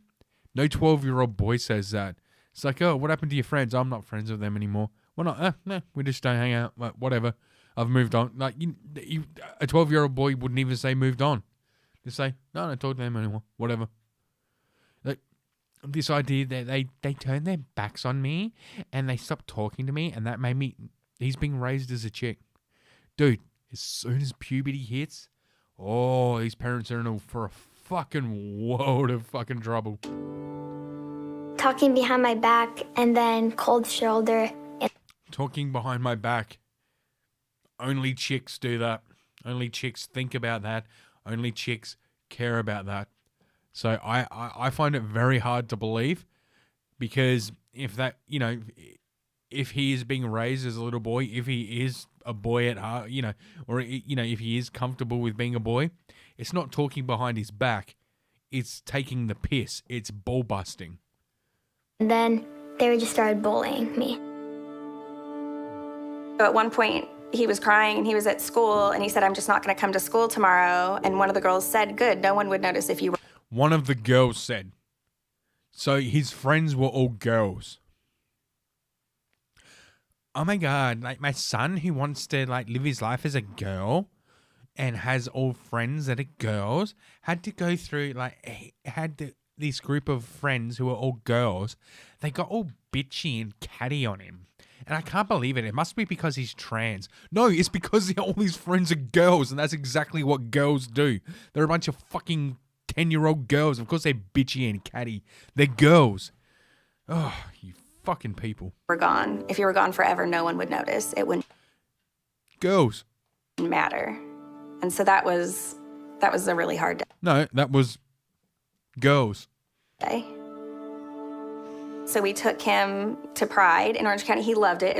No 12-year-old boy says that. It's like, oh, what happened to your friends? I'm not friends with them anymore. We're not. No, we just don't hang out. Whatever. I've moved on. Like, a 12-year-old boy wouldn't even say moved on. Just say, no, I don't talk to them anymore. Whatever. Like, this idea that they turned their backs on me and they stopped talking to me, and that made me. He's being raised as a chick. Dude, as soon as puberty hits, oh, these parents are in for a fucking world of fucking trouble. Talking behind my back and then cold shoulder. Talking behind my back. Only chicks do that. Only chicks think about that. Only chicks care about that. So I find it very hard to believe, because if that, if he is being raised as a little boy, if he is a boy at heart, or, if he is comfortable with being a boy, it's not talking behind his back. It's taking the piss. It's ball busting. And then they just started bullying me. So at one point, he was crying and he was at school and he said, I'm just not going to come to school tomorrow. And one of the girls said, good, no one would notice if you were. One of the girls said. So his friends were all girls. Oh my God, like my son who wants to live his life as a girl and has all friends that are girls had to go through, this group of friends who are all girls. They got all bitchy and catty on him. And I can't believe it. It must be because he's trans. No, it's because all his friends are girls, and that's exactly what girls do. They're a bunch of fucking 10-year-old girls. Of course they're bitchy and catty. They're girls. Oh, you fucking people. Were gone. If you were gone forever, no one would notice. It wouldn't. Girls. Matter. And so that was a really hard day. No, that was girls. So we took him to Pride in Orange County. He loved it.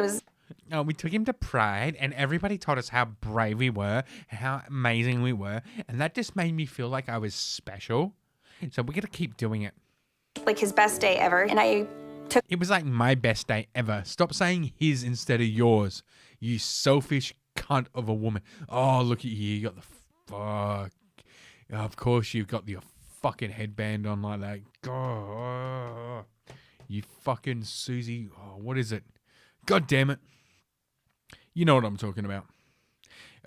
We took him to Pride, and everybody told us how brave we were, and how amazing we were, and that just made me feel like I was special. So we're gonna keep doing it. Like his best day ever, and it was like my best day ever. Stop saying his instead of yours, you selfish cunt of a woman. Oh, look at you. You got the fuck. Of course you've got your fucking headband on like that. God. You fucking Susie. Oh, what is it? God damn it. You know what I'm talking about.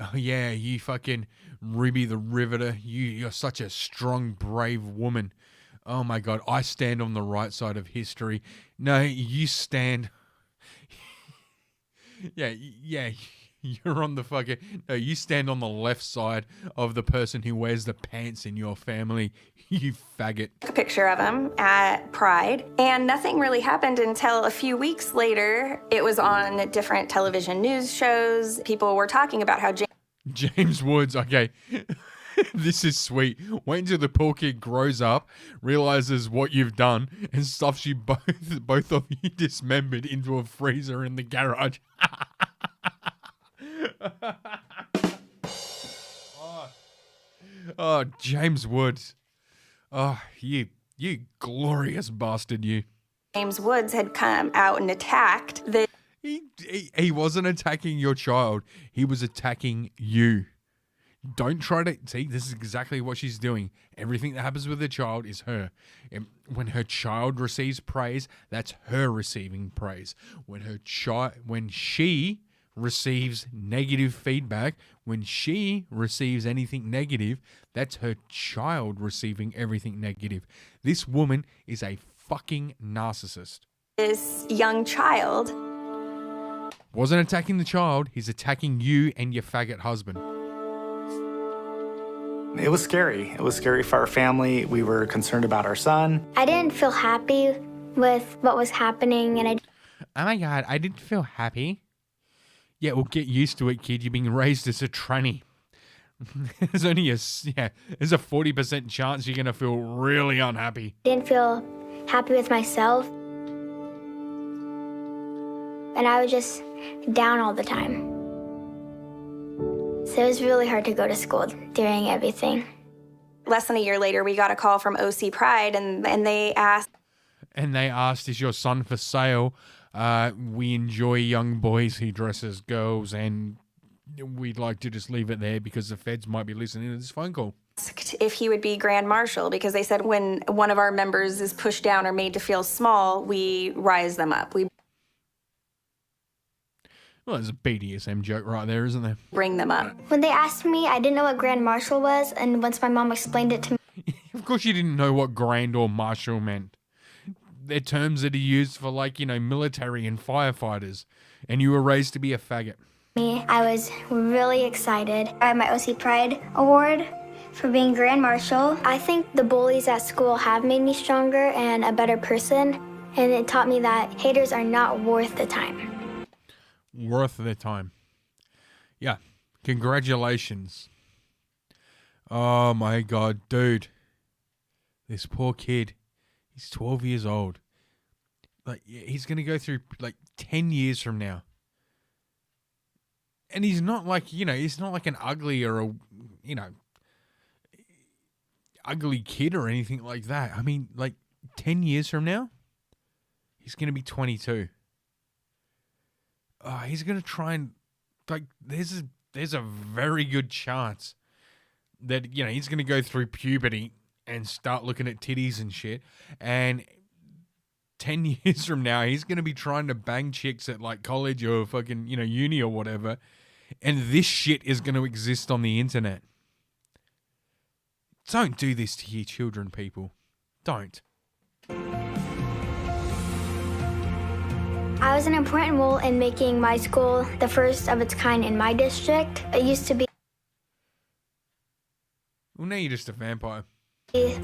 Oh, yeah, you fucking Ruby the Riveter. You're such a strong, brave woman. Oh, my God. I stand on the right side of history. No, you stand... yeah, you're on the fucking... No, you stand on the left side of the person who wears the pants in your family. You faggot. Took a picture of him at Pride, and nothing really happened until a few weeks later. It was on different television news shows. People were talking about how James Woods, okay. This is sweet. Wait until the poor kid grows up, realizes what you've done, and stuffs you both of you dismembered into a freezer in the garage. Oh, James Woods. Oh, you glorious bastard, you. James Woods had come out and attacked the... He wasn't attacking your child. He was attacking you. Don't try to... See, this is exactly what she's doing. Everything that happens with her child is her. And when her child receives praise, that's her receiving praise. When she receives negative feedback, when she receives anything negative, that's her child receiving everything negative. This woman is a fucking narcissist. This young child wasn't attacking the child. He's attacking you and your faggot husband. It was scary. It was scary for our family. We were concerned about our son. I didn't feel happy with what was happening, and Oh my God, I didn't feel happy. Yeah, well, get used to it, kid. You're being raised as a tranny. There's only there's a 40% chance you're gonna feel really unhappy. didn't feel happy with myself. And I was just down all the time. So it was really hard to go to school during everything. Less than a year later, we got a call from OC Pride, and they asked. And they asked, "Is your son for sale? We enjoy young boys who dress as girls, and we'd like to just leave it there because the feds might be listening to this phone call." If he would be Grand Marshal, because they said when one of our members is pushed down or made to feel small, we rise them up. We Well, there's a BDSM joke right there, isn't there? bring them up. When they asked me, I didn't know what Grand Marshal was, and once my mom explained it to Of course you didn't know what grand or marshal meant. They're terms that are used for, like, military and firefighters. And you were raised to be a faggot. me, I was really excited. I had my OC Pride Award for being Grand Marshal. I think the bullies at school have made me stronger and a better person, and it taught me that haters are not worth the time. Worth their time. Yeah. Congratulations. Oh my God, dude. This poor kid. He's 12 years old. Like, he's going to go through, 10 years from now. And he's not like, he's not like an ugly or ugly kid or anything like that. I mean, 10 years from now, he's going to be 22. He's going to try and, there's a very good chance that, he's going to go through puberty and start looking at titties and shit. And 10 years from now, he's going to be trying to bang chicks at, college or fucking, uni or whatever. And this shit is going to exist on the internet. Don't do this to your children, people. Don't. I was an important role in making my school the first of its kind in my district. It used to be Well, now you're just a vampire.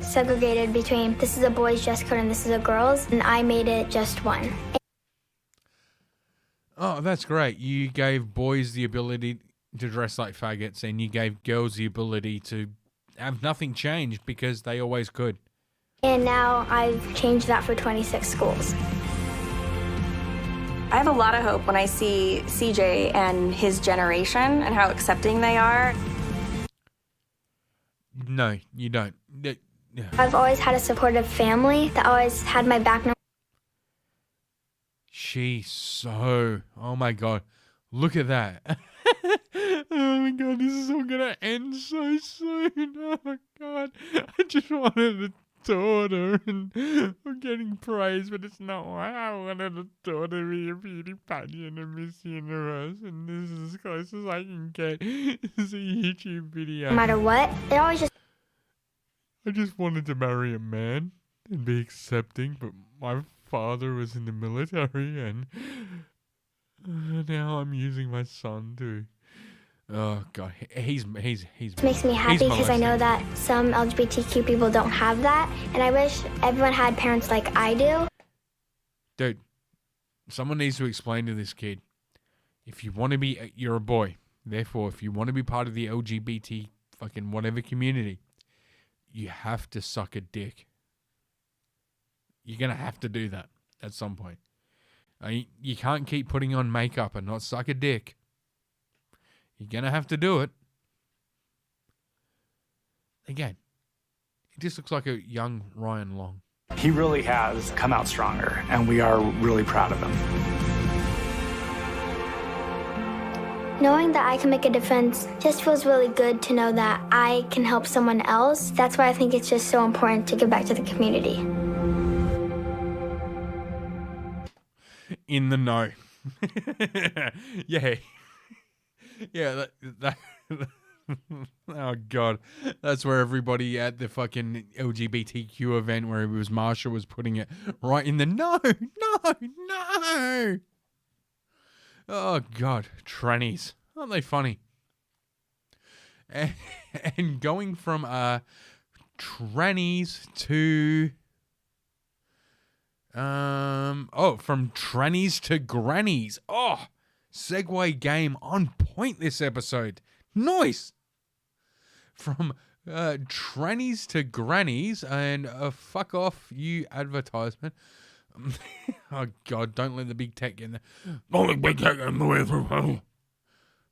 segregated between this is a boys' dress code and this is a girls', and I made it just one. Oh, that's great. You gave boys the ability to dress like faggots, and you gave girls the ability to have nothing change because they always could. And now I've changed that for 26 schools. I have a lot of hope when I see CJ and his generation and how accepting they are. No, you don't. I've always had a supportive family that always had my back. Oh my God, look at that. Oh my God, this is all gonna end so soon. Oh my God, I just wanted a daughter and I'm getting praise, but it's not why I wanted a daughter to be a beauty pageant and Miss Universe, and this is as close as I can get. It's a YouTube video. No matter what, it always just... I just wanted to marry a man and be accepting, but my father was in the military, and now I'm using my son to. Oh God, he's It makes me happy because I know that some LGBTQ people don't have that, and I wish everyone had parents like I do. Dude, someone needs to explain to this kid, if you want to be, you're a boy. Therefore, if you want to be part of the LGBT fucking whatever community, you have to suck a dick. You're going to have to do that at some point. You can't keep putting on makeup and not suck a dick. You're going to have to do it. Again, he just looks like a young Ryan Long. He really has come out stronger, and we are really proud of him. Knowing that I can make a difference just feels really good to know that I can help someone else. That's why I think it's just so important to give back to the community. In the know. Yeah. Yeah, oh God. That's where everybody at the fucking LGBTQ event where it was Marsha was putting it right in the no. Oh God, trannies. Aren't they funny? And going from trannies to from trannies to grannies. Oh, segue game on point this episode. Nice. From trannies to grannies, and fuck off, you advertisement. Oh God, don't let the big tech get in there. Only big tech in the way through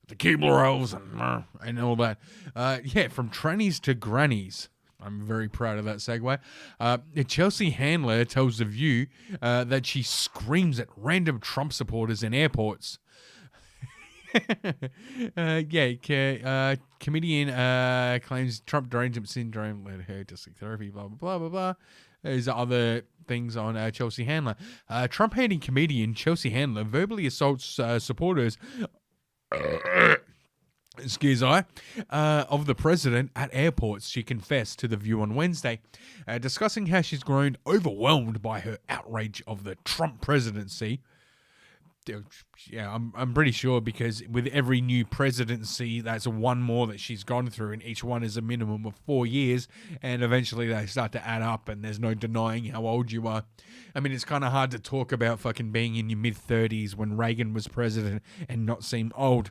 the cable rails and all that. Yeah, from trannies to grannies. I'm very proud of that segue. Chelsea Handler tells The View that she screams at random Trump supporters in airports. Comedian claims Trump derangement syndrome led her to seek therapy, blah, blah, blah, blah, blah. There's other things on Chelsea Handler. Trump-hating comedian Chelsea Handler verbally assaults supporters of the president at airports, she confessed to The View on Wednesday, discussing how she's grown overwhelmed by her outrage of the Trump presidency. Yeah, I'm pretty sure, because with every new presidency, that's one more that she's gone through, and each one is a minimum of 4 years, and eventually they start to add up, and there's no denying how old you are. I mean, it's kind of hard to talk about fucking being in your mid-30s when Reagan was president and not seem old.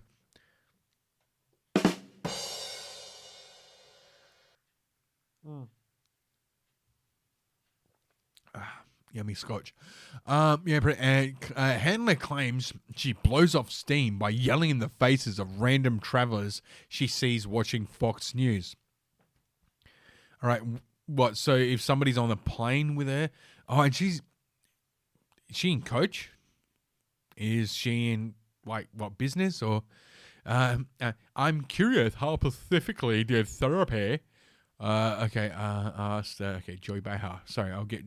Yummy scotch. Handler claims she blows off steam by yelling in the faces of random travelers she sees watching Fox News. All right, what? So if somebody's on the plane with her, and is she in coach? Is she in like what business or? I'm curious how specifically did therapy. Joy Behar. Sorry, I'll get.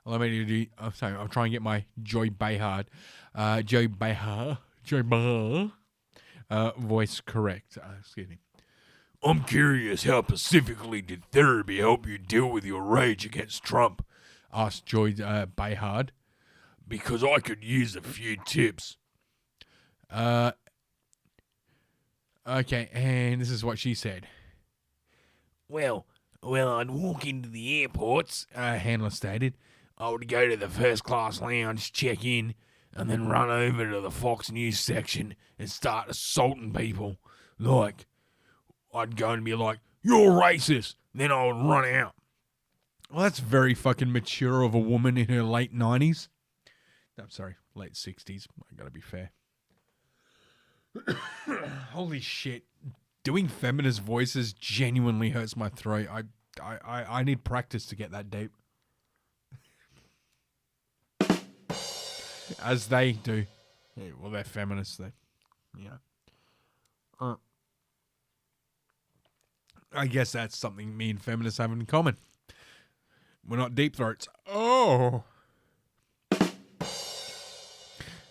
Allow me to do. I'm sorry. I'll try and get my Joy Behar, voice correct. Excuse me. I'm curious how specifically did therapy help you deal with your rage against Trump? Asked Joy Behar. Because I could use a few tips. Okay, and this is what she said. Well, I'd walk into the airports, Handler stated. I would go to the first class lounge, check in, and then run over to the Fox News section and start assaulting people. Like, I'd go and be like, you're racist. Then I would run out. Well, that's very fucking mature of a woman in her late 90s. I'm sorry, late 60s. I gotta be fair. Holy shit. Doing feminist voices genuinely hurts my throat. I need practice to get that deep. As they do. Yeah, well, they're feminists, though. Yeah. I guess that's something me and feminists have in common. We're not deep throats. Oh.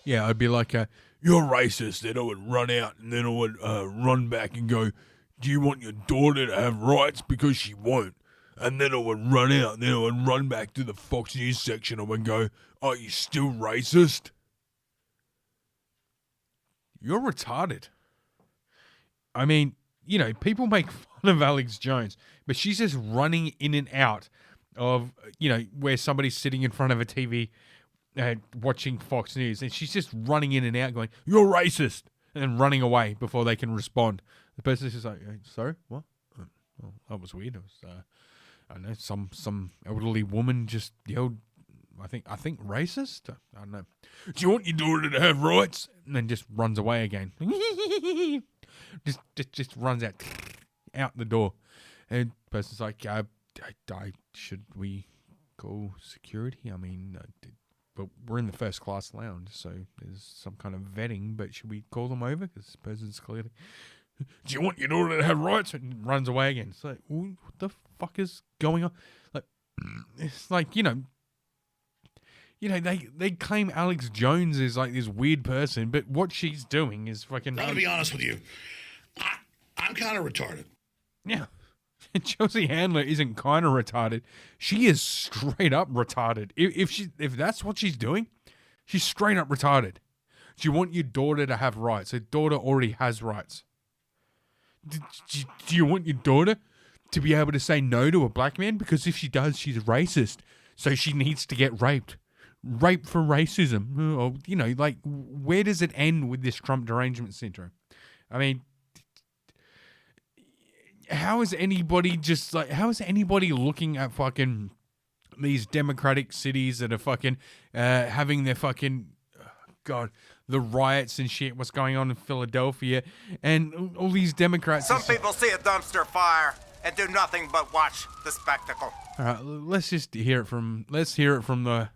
Yeah, I'd be like, you're racist. Then I would run out, and then I would run back and go, do you want your daughter to have rights? Because she won't. And then I would run out, and then I would run back to the Fox News section. I would go, are you still racist? You're retarded. I mean, you know, people make fun of Alex Jones, but she's just running in and out of, you know, where somebody's sitting in front of a TV watching Fox News, and she's just running in and out going, you're racist, and then running away before they can respond. The person's just like, sorry, what? Well, that was weird. It was, I don't know, some elderly woman just yelled, I think racist? I don't know. Do you want your daughter to have rights? And then just runs away again. just runs out the door. And the person's like, should we call security? I mean, but we're in the first class lounge, so there's some kind of vetting, but should we call them over? Because this person's clearly, do you want your daughter to have rights? And runs away again. It's like, what the fuck is going on? Like, it's like, you know, they claim Alex Jones is like this weird person, but what she's doing is fucking. I'm gonna be honest with you. I'm kind of retarded. Yeah. Chelsea Handler isn't kind of retarded. She is straight up retarded. If that's what she's doing, she's straight up retarded. Do you want your daughter to have rights? Her daughter already has rights. Do you want your daughter to be able to say no to a black man? Because if she does, she's racist. So she needs to get raped. Rape for racism. Or, you know, like, where does it end with this Trump derangement syndrome? I mean, how is anybody looking at fucking these democratic cities that are fucking having their fucking, God, the riots and shit, what's going on in Philadelphia, and all these Democrats. Some people see a dumpster fire and do nothing but watch the spectacle. All right, let's hear it from the.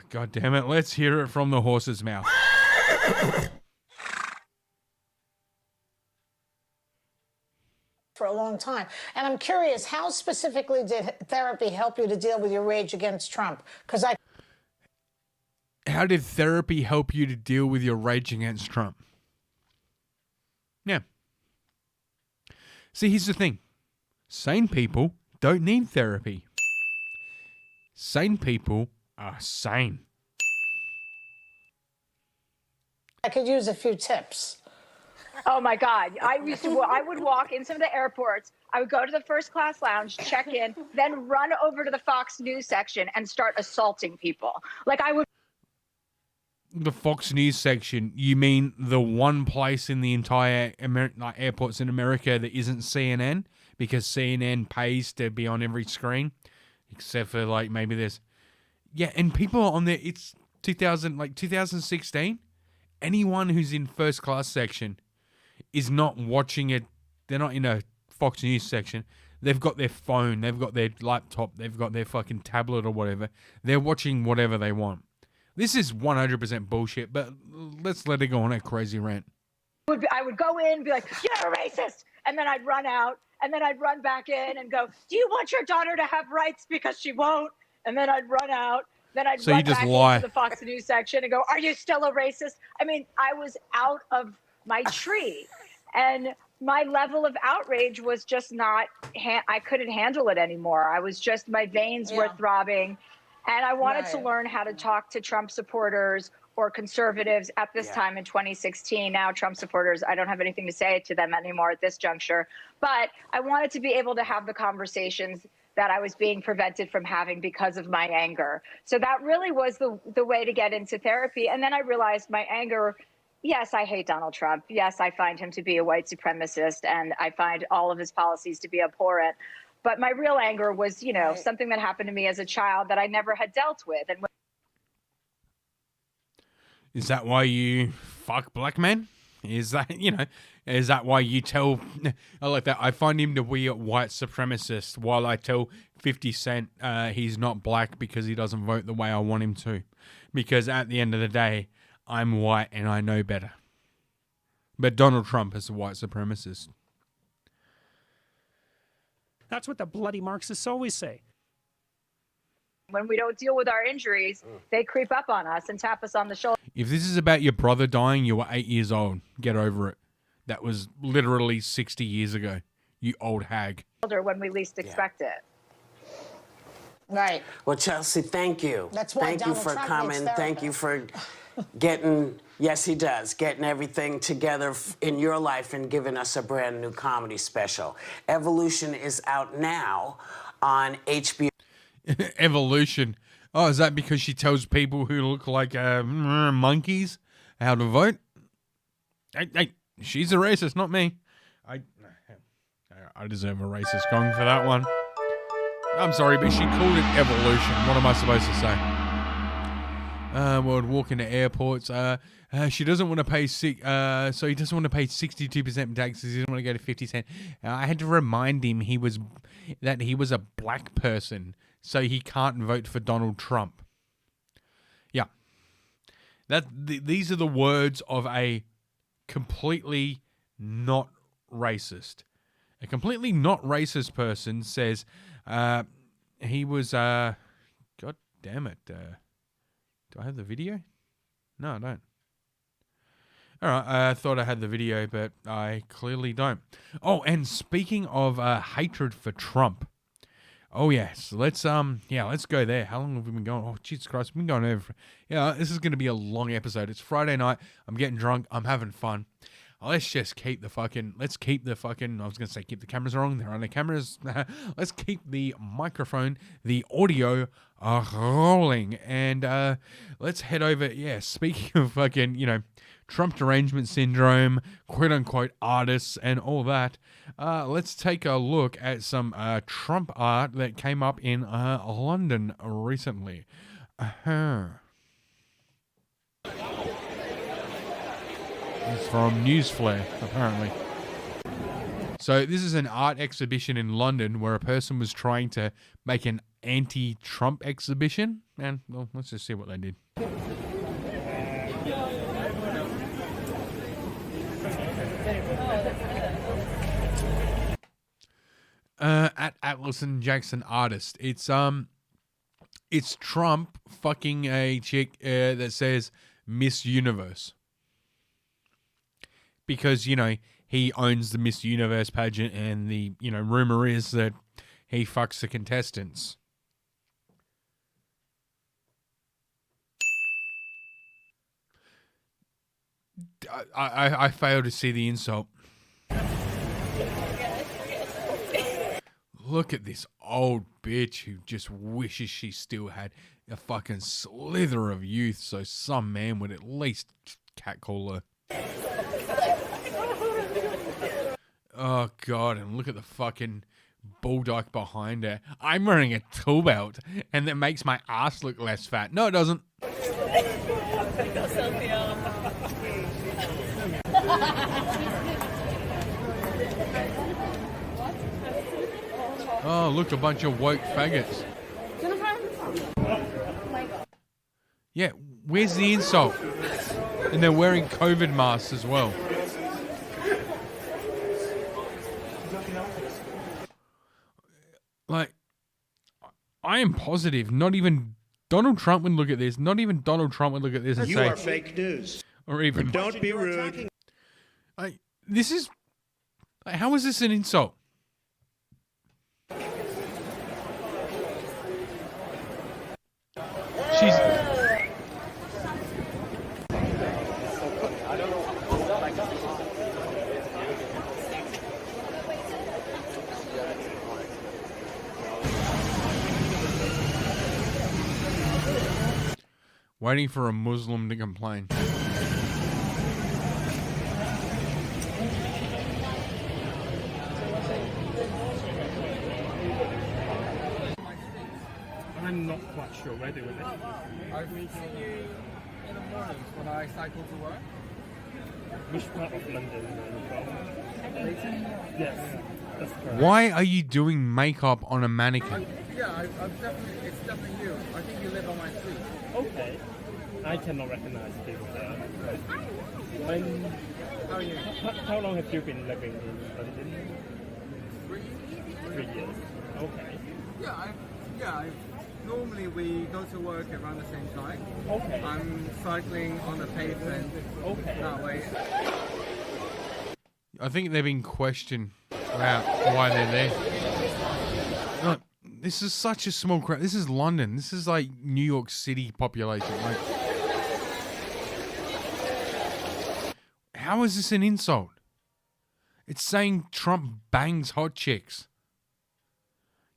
God damn it! Let's hear it from the horse's mouth. For a long time. And I'm curious, how specifically did therapy help you to deal with your rage against Trump? How did therapy help you to deal with your rage against Trump? Yeah. See, here's the thing. Sane people don't need therapy. Sane people are sane. I could use a few tips. Oh my God. I would walk in some of the airports. I would go to the first class lounge, check in, then run over to the Fox News section and start assaulting people. Like I would. The Fox News section, you mean the one place in the entire airports in America that isn't CNN? Because CNN pays to be on every screen, except for like maybe there's, yeah, and people on there. It's 2016. Anyone who's in first class section is not watching it. They're not in a Fox News section. They've got their phone. They've got their laptop. They've got their fucking tablet or whatever. They're watching whatever they want. This is 100% bullshit, but let's let it go on a crazy rant. I would go in and be like, you're a racist. And then I'd run out. And then I'd run back in and go, do you want your daughter to have rights because she won't? And then I'd run out. Then I'd run back into the Fox News section and go, are you still a racist? I mean, I was out of my tree. And my level of outrage was just not, I couldn't handle it anymore. I was just, my veins were throbbing. And I wanted to learn how to talk to Trump supporters or conservatives at this time in 2016. Now, Trump supporters, I don't have anything to say to them anymore at this juncture. But I wanted to be able to have the conversations that I was being prevented from having because of my anger. So that really was the way to get into therapy. And then I realized my anger, yes, I hate Donald Trump. Yes, I find him to be a white supremacist, and I find all of his policies to be abhorrent. But my real anger was, you know, something that happened to me as a child that I never had dealt with. And is that why you fuck black men? Is that, you know, is that why you tell, I like that, I find him to be a white supremacist while I tell 50 Cent he's not black because he doesn't vote the way I want him to. Because at the end of the day, I'm white and I know better. But Donald Trump is a white supremacist. That's what the bloody Marxists always say. When we don't deal with our injuries, they creep up on us and tap us on the shoulder. If this is about your brother dying, you were 8 years old. Get over it. That was literally 60 years ago, you old hag. When we least expect it. Right. Well, Chelsea, thank you. That's why thank Donald you for Trump coming. needs Thank you for getting, yes, he does, getting everything together in your life and giving us a brand new comedy special. Evolution is out now on HBO. Evolution. Oh, is that because she tells people who look like monkeys how to vote? Hey, she's a racist, not me. I deserve a racist gong for that one. I'm sorry, but she called it evolution. What am I supposed to say? Well, walk into airports. She doesn't want to pay so he doesn't want to pay 62% taxes. He doesn't want to go to 50 cents. I had to remind him that he was a black person, so he can't vote for Donald Trump. Yeah, these are the words of a completely not racist. A completely not racist person says he was. God damn it. Do I have the video? No, I don't. All right, I thought I had the video, but I clearly don't. Oh, and speaking of hatred for Trump. Oh, yes. Let's go there. How long have we been going? Oh, Jesus Christ, we've been going over. Yeah, this is going to be a long episode. It's Friday night. I'm getting drunk. I'm having fun. let's just keep the fucking, I was going to say keep the cameras wrong. There are no cameras. Let's keep the microphone, the audio rolling. And let's head over, speaking of fucking, Trump derangement syndrome, quote unquote artists and all that, let's take a look at some Trump art that came up in London recently. It's from Newsflare, apparently. So this is an art exhibition in London where a person was trying to make an anti-Trump exhibition. And, well, let's just see what they did. At Atlas and Jackson Artist. It's Trump fucking a chick that says Miss Universe. Because, he owns the Miss Universe pageant and the, rumor is that he fucks the contestants. I fail to see the insult. Look at this old bitch who just wishes she still had a fucking slither of youth so some man would at least catcall her. Oh, God, and look at the fucking bulldog behind her. I'm wearing a tool belt, and that makes my ass look less fat. No, it doesn't. Oh, look, a bunch of woke faggots. Yeah, where's the insult? And they're wearing COVID masks as well. Like, I am positive not even Donald Trump would look at this. Not even Donald Trump would look at this and say... You are fake news. Or even... Don't be rude. Like, this is... Like, how is this an insult? She's... Waiting for a Muslim to complain. I'm not quite sure where they were living. I've seen you in the mornings when I cycle to work. Which part of London are you from? Yes, that's correct. Why are you doing makeup on a mannequin? It's definitely you. I think you live on my street. Okay. I cannot recognize people there. How are you? How long have you been living in London? 3 years. Okay. Normally we go to work around the same time. Okay. I'm cycling on the pavement. Okay. That way. I think they're being questioned about why they're there. Look, this is such a small crowd. This is London. This is like New York City population. Like, how is this an insult? It's saying Trump bangs hot chicks.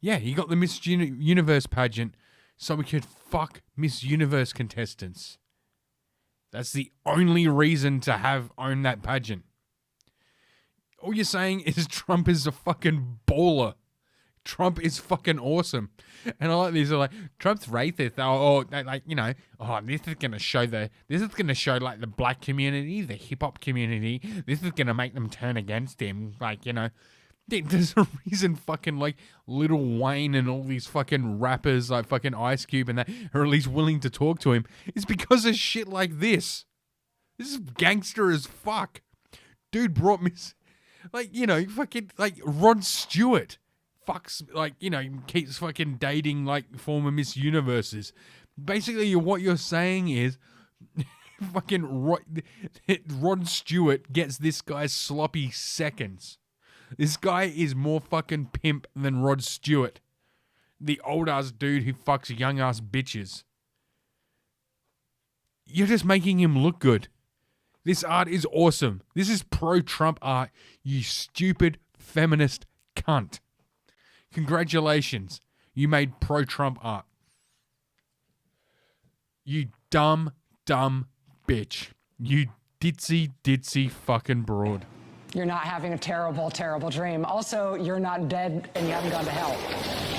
Yeah, he got the Miss Universe pageant so we could fuck Miss Universe contestants. That's the only reason to own that pageant. All you're saying is Trump is a fucking baller. Trump is fucking awesome. And I like these. Are like, Trump's racist. This is going to show like the black community, the hip hop community. This is going to make them turn against him. There's a reason fucking like Lil Wayne and all these fucking rappers like fucking Ice Cube and that are at least willing to talk to him. It's because of shit like this. This is gangster as fuck. Dude brought me, fucking like Rod Stewart. Keeps fucking dating like former Miss Universes. Basically, what you're saying is fucking Rod Stewart gets this guy's sloppy seconds. This guy is more fucking pimp than Rod Stewart, the old ass dude who fucks young ass bitches. You're just making him look good. This art is awesome. This is pro-Trump art, you stupid feminist cunt. Congratulations. You made pro-Trump art. You dumb bitch. You ditzy fucking broad. You're not having a terrible dream. Also, you're not dead and you haven't gone to hell.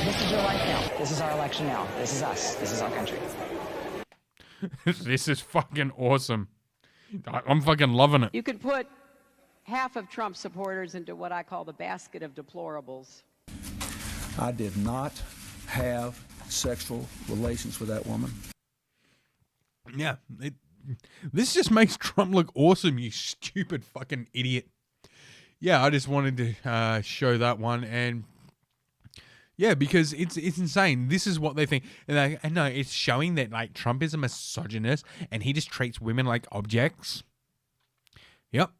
This is your life now. This is our election now. This is us. This is our country. This is fucking awesome. I'm fucking loving it. You could put half of Trump supporters into what I call the basket of deplorables. I did not have sexual relations with that woman. Yeah, this just makes Trump look awesome, you stupid fucking idiot. Yeah, I just wanted to show that one, and yeah, because it's insane. This is what they think, and no, it's showing that like Trump is a misogynist, and he just treats women like objects. Yep.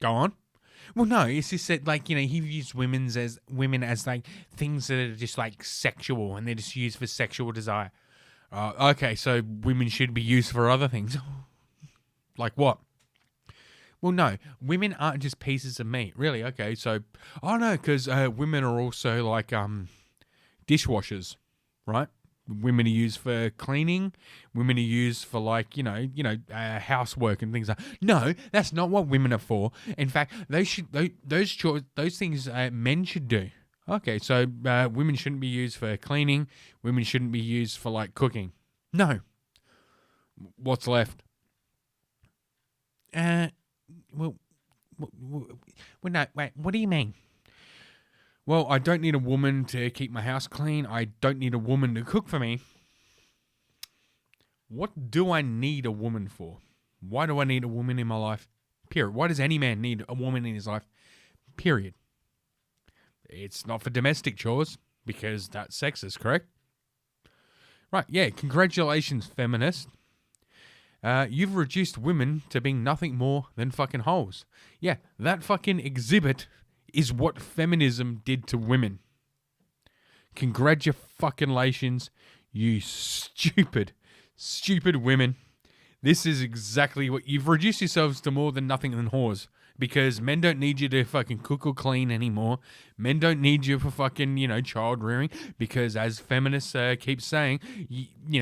Go on. Well, no, it's just that, like, you know, he views women as like things that are just like sexual, and they're just used for sexual desire. Okay, so women should be used for other things. Like what? Well, no, women aren't just pieces of meat, really. Okay, so no, because women are also like dishwashers, right? Women are used for cleaning. Women are used for like housework and things like. No, that's not what women are for. In fact, those things men should do. Okay, so women shouldn't be used for cleaning. Women shouldn't be used for like cooking. No. What's left? Well, no, wait, what do you mean? Well, I don't need a woman to keep my house clean. I don't need a woman to cook for me. What do I need a woman for? Why do I need a woman in my life? Period. Why does any man need a woman in his life? Period. It's not for domestic chores, because that's sexist, correct? Right, yeah, congratulations, feminist. You've reduced women to being nothing more than fucking hoes. Yeah, that fucking exhibit is what feminism did to women. Congratulations, you stupid women. This is exactly what you've reduced yourselves to, more than nothing than whores. Because men don't need you to fucking cook or clean anymore. Men don't need you for fucking, child rearing. Because as feminists keep saying,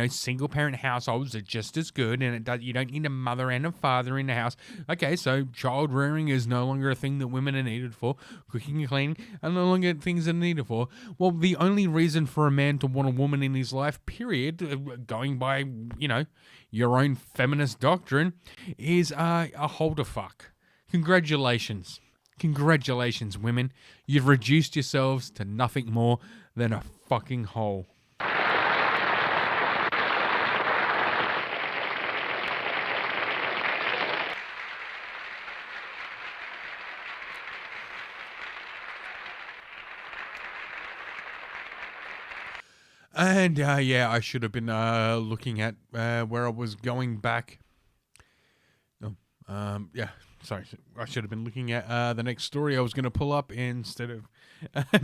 single parent households are just as good, and you don't need a mother and a father in the house. Okay, so child rearing is no longer a thing that women are needed for. Cooking and cleaning are no longer things they're needed for. Well, the only reason for a man to want a woman in his life, period, going by, your own feminist doctrine, is a holder fuck. Congratulations, women. You've reduced yourselves to nothing more than a fucking hole. And I should have been looking at where I was going back. Sorry, I should have been looking at the next story I was going to pull up, instead of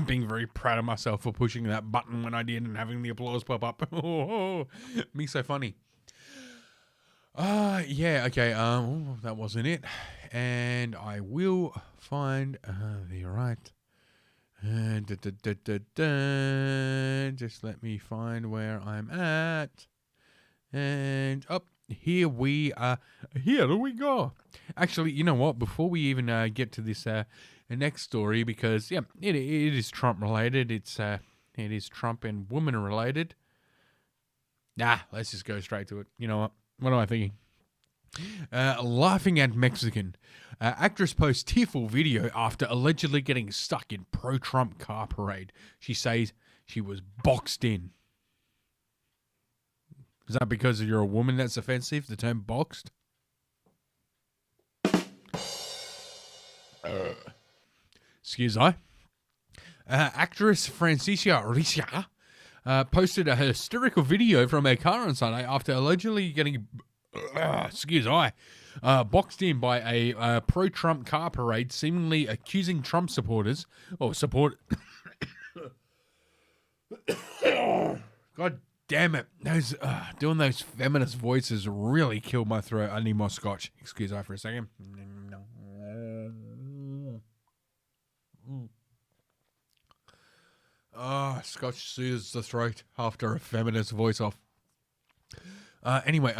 being very proud of myself for pushing that button when I did and having the applause pop up. Me so funny. That wasn't it. And I will find the right. Just let me find where I'm at. And up. Here we go. Actually, you know what? Before we even get to this next story, because it is Trump related. It is Trump and woman related. Let's just go straight to it. You know what? What am I thinking? Laughing at Mexican. Actress posts tearful video after allegedly getting stuck in pro-Trump car parade. She says she was boxed in. Is that because you're a woman that's offensive, the term boxed? Excuse me. Actress Francisca Ricia posted a hysterical video from her car on Sunday after allegedly getting boxed in by a pro-Trump car parade, seemingly accusing Trump supporters God damn it. Those doing those feminist voices really killed my throat. I need more scotch. Excuse me for a second. Scotch soothes the throat after a feminist voice off. Anyway,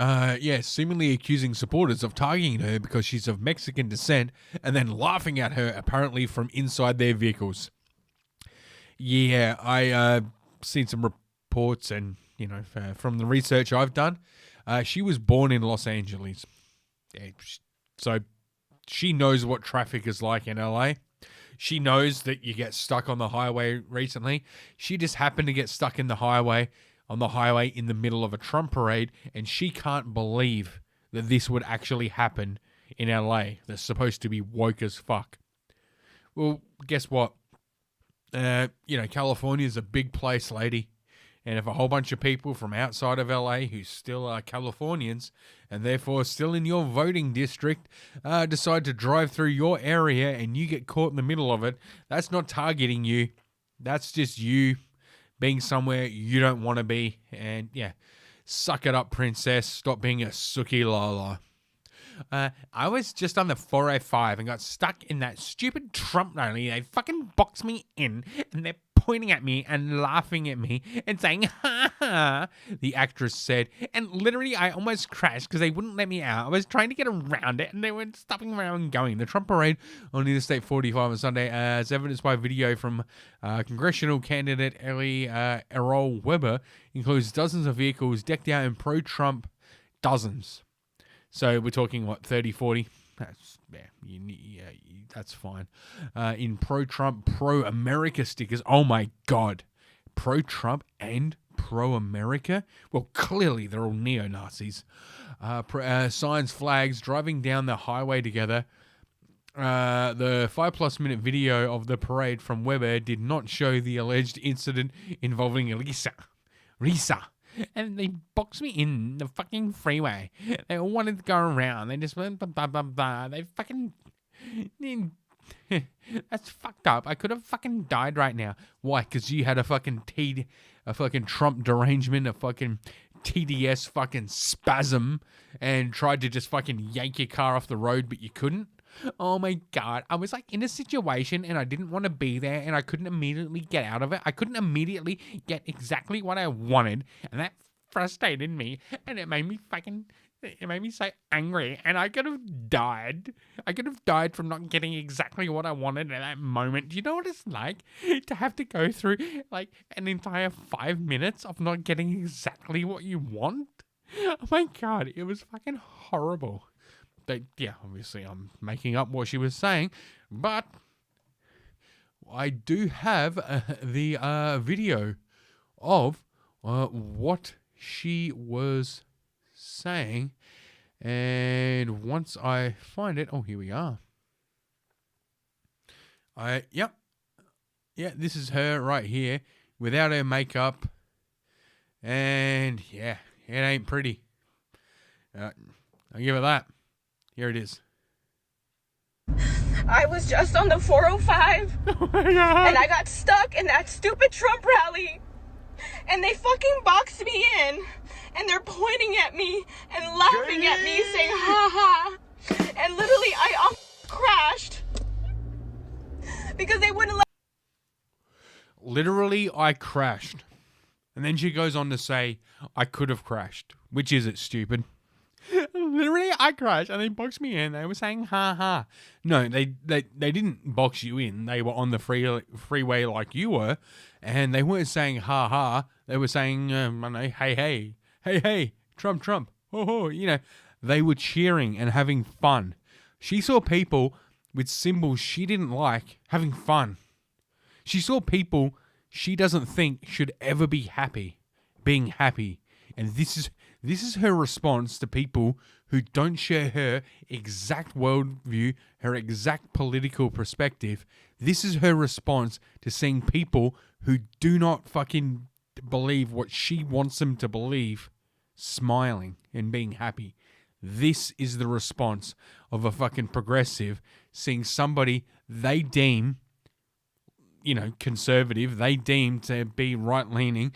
seemingly accusing supporters of targeting her because she's of Mexican descent and then laughing at her apparently from inside their vehicles. Yeah, I seen some reports and, from the research I've done, she was born in Los Angeles. Yeah, so she knows what traffic is like in LA. She knows that you get stuck on the highway recently. She just happened to get stuck on the highway in the middle of a Trump parade, and she can't believe that this would actually happen in LA. They're supposed to be woke as fuck. Well, guess what? California's a big place, lady. And if a whole bunch of people from outside of LA who still are Californians and therefore still in your voting district decide to drive through your area and you get caught in the middle of it, that's not targeting you. That's just you being somewhere you don't want to be. And yeah, suck it up, princess. Stop being a sookie lala. I was just on the 405 and got stuck in that stupid Trump rally. They fucking boxed me in and they're pointing at me and laughing at me and saying, ha ha, the actress said. And literally, I almost crashed because they wouldn't let me out. I was trying to get around it and they weren't stopping around and going. The Trump parade on Interstate 45 on Sunday, as evidenced by video from congressional candidate Errol Weber, includes dozens of vehicles decked out in pro-Trump dozens. So we're talking, 30, 40? That's fine. In pro-Trump, pro-America stickers. Oh, my God. Pro-Trump and pro-America? Well, clearly they're all neo-Nazis. Signs, flags, driving down the highway together. The 5+ minute video of the parade from Weber did not show the alleged incident involving Risa. And they boxed me in the fucking freeway. They all wanted to go around. They just went blah, blah, blah, blah. They fucking... That's fucked up. I could have fucking died right now. Why? Because you had a fucking Trump derangement, a fucking TDS fucking spasm, and tried to just fucking yank your car off the road, but you couldn't? Oh my God. I was in a situation and I didn't want to be there and I couldn't immediately get out of it. I couldn't immediately get exactly what I wanted, and that frustrated me and it made me so angry, and I could have died. I could have died from not getting exactly what I wanted at that moment. Do you know what it's like to have to go through an entire 5 minutes of not getting exactly what you want? Oh my God, it was fucking horrible. But yeah, obviously I'm making up what she was saying, but I do have the video of what she was saying, and once I find it, here we are. This is her right here without her makeup, and yeah, it ain't pretty. I'll give her that. Here it is. I was just on the 405 and I got stuck in that stupid Trump rally and they fucking boxed me in and they're pointing at me and laughing at me saying ha ha, and literally I crashed because they wouldn't let. Literally I crashed. And then she goes on to say, I could have crashed. Which is it, stupid? Literally, I crashed and they boxed me in. They were saying, ha ha. No, they didn't box you in. They were on the freeway like you were. And they weren't saying, ha ha. They were saying, hey, Trump, oh, they were cheering and having fun. She saw people with symbols she didn't like having fun. She saw people she doesn't think should ever be happy, being happy. And this is her response to people who don't share her exact worldview, her exact political perspective. This is her response to seeing people who do not fucking believe what she wants them to believe, smiling and being happy. This is the response of a fucking progressive seeing somebody they deem, conservative, they deem to be right-leaning,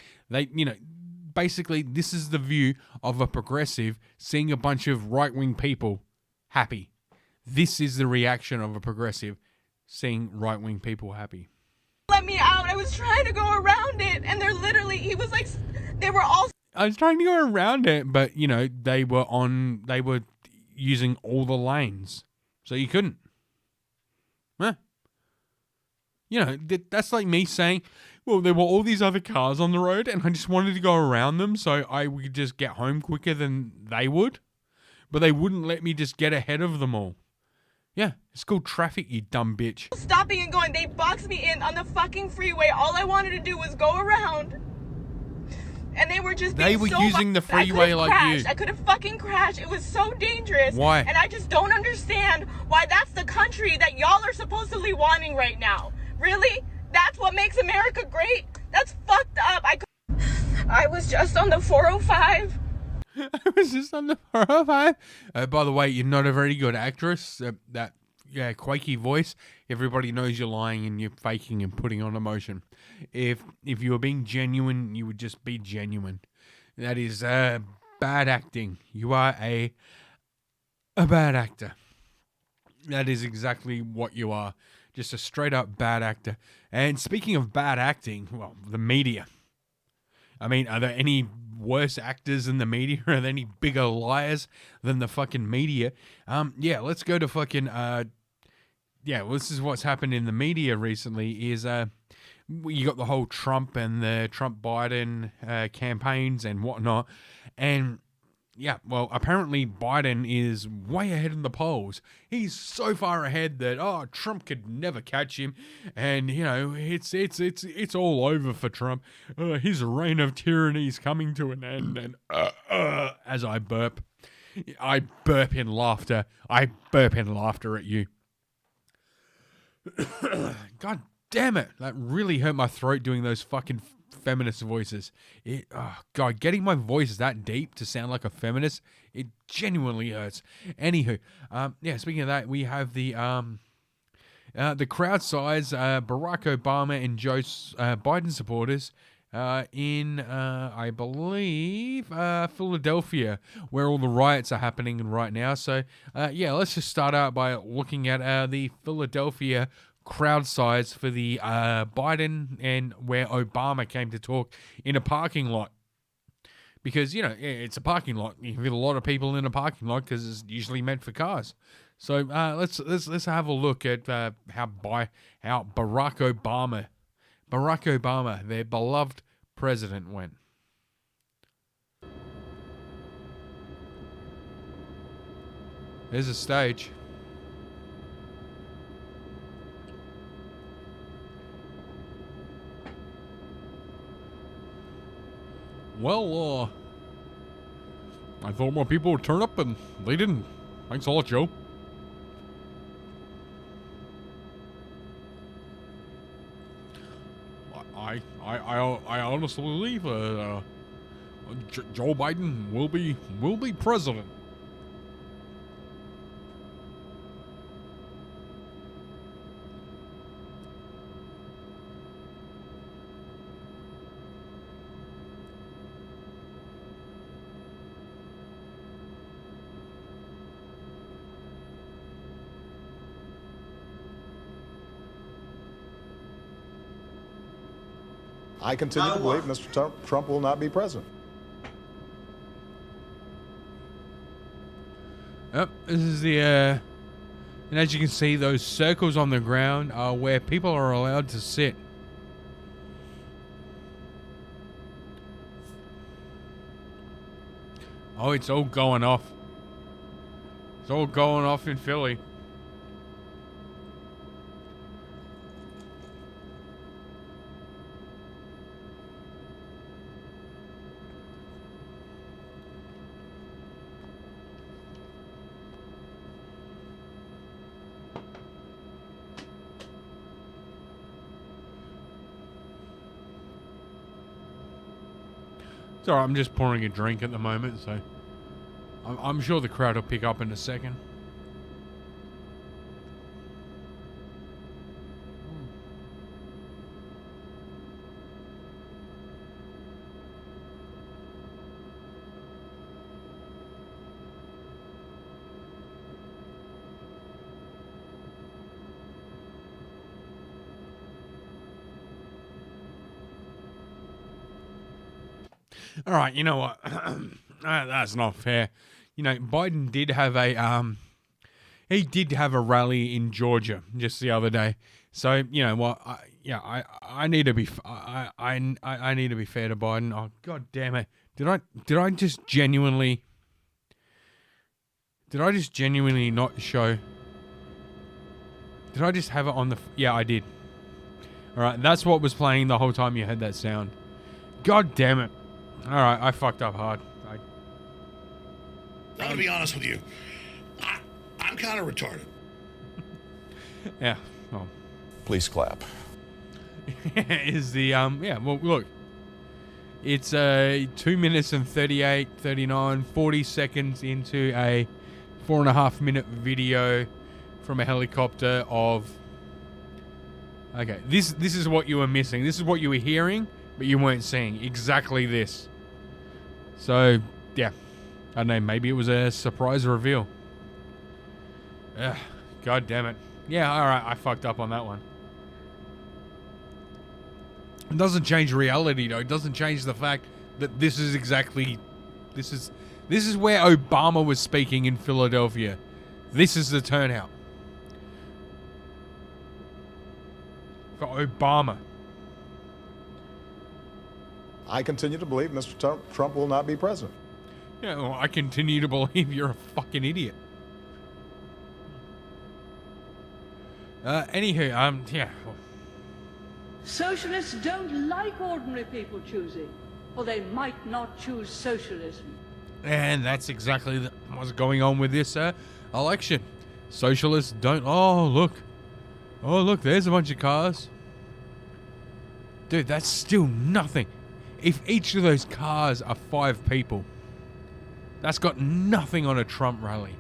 basically, this is the view of a progressive seeing a bunch of right-wing people happy. This is the reaction of a progressive seeing right-wing people happy. Let me out. I was trying to go around it, and he was like, they were all. I was trying to go around it, but they were using all the lanes, so you couldn't. Huh? That's like me saying, well, there were all these other cars on the road, and I just wanted to go around them so I would just get home quicker than they would, but they wouldn't let me just get ahead of them all. Yeah, it's called traffic, you dumb bitch. Stopping and going. They boxed me in on the fucking freeway. All I wanted to do was go around. And they were just being They were using the freeway like you. I could have fucking crashed. It was so dangerous. Why? And I just don't understand why that's the country that y'all are supposedly wanting right now. Really? That's what makes America great? That's fucked up. I was just on the 405. I was just on the 405. By the way, you're not a very good actress. That quaky voice. Everybody knows you're lying and you're faking and putting on emotion. If you were being genuine, you would just be genuine. That is bad acting. You are a bad actor. That is exactly what you are. Just a straight up bad actor. And speaking of bad acting, well, the media. I mean, are there any worse actors in the media? Are there any bigger liars than the fucking media? Let's go to fucking this is what's happened in the media recently is you got the whole Trump and the Trump-Biden campaigns and whatnot. And yeah, well, apparently Biden is way ahead in the polls. He's so far ahead that Trump could never catch him, and it's all over for Trump. His reign of tyranny is coming to an end. And as I burp in laughter. I burp in laughter at you. God damn it! That really hurt my throat doing those fucking feminist voices. God, getting my voice that deep to sound like a feminist, it genuinely hurts. Anywho, speaking of that, we have the crowd size, Barack Obama and Joe Biden supporters in, I believe, Philadelphia, where all the riots are happening right now. So, let's just start out by looking at the Philadelphia crowd size for the Biden and where Obama came to talk in a parking lot. Because, it's a parking lot. You get a lot of people in a parking lot because it's usually meant for cars. So let's have a look at how Barack Obama, their beloved president, went. There's a stage. Well, I thought more people would turn up, and they didn't. Thanks a lot, Joe. I honestly believe Joe Biden will be president. I continue to believe Mr. Trump will not be president. Yep, this is the, and as you can see, those circles on the ground are where people are allowed to sit. Oh, it's all going off. It's all going off in Philly. It's alright, I'm just pouring a drink at the moment, so I'm sure the crowd will pick up in a second. All right, you know what? That's not fair. You know, Biden did have he did have a rally in Georgia just the other day. So you know what? I need to be I need to be fair to Biden. Oh God damn it! Did I just genuinely not show? Did I just have it on the? Yeah, I did. All right, that's what was playing the whole time you heard that sound. God damn it! All right, I fucked up hard. I'm gonna be honest with you. I'm kind of retarded. Yeah. Well. Please clap. Is the yeah, well look. It's 2 minutes and 39, 40 seconds into a 4.5 minute video from a helicopter of okay, this is what you were missing. This is what you were hearing, but you weren't seeing. Exactly this. So yeah. I don't know, maybe it was a surprise reveal. Ugh, God damn it. Yeah, alright, I fucked up on that one. It doesn't change reality though. It doesn't change the fact that this is exactly this is where Obama was speaking in Philadelphia. This is the turnout. For Obama. I continue to believe Mr. Trump will not be president. Yeah, well, I continue to believe you're a fucking idiot. Anywho, yeah. Socialists don't like ordinary people choosing, or they might not choose socialism. And that's exactly what's going on with this election. Socialists don't. Oh look, there's a bunch of cars. Dude, that's still nothing. If each of those cars are 5 people, that's got nothing on a Trump rally.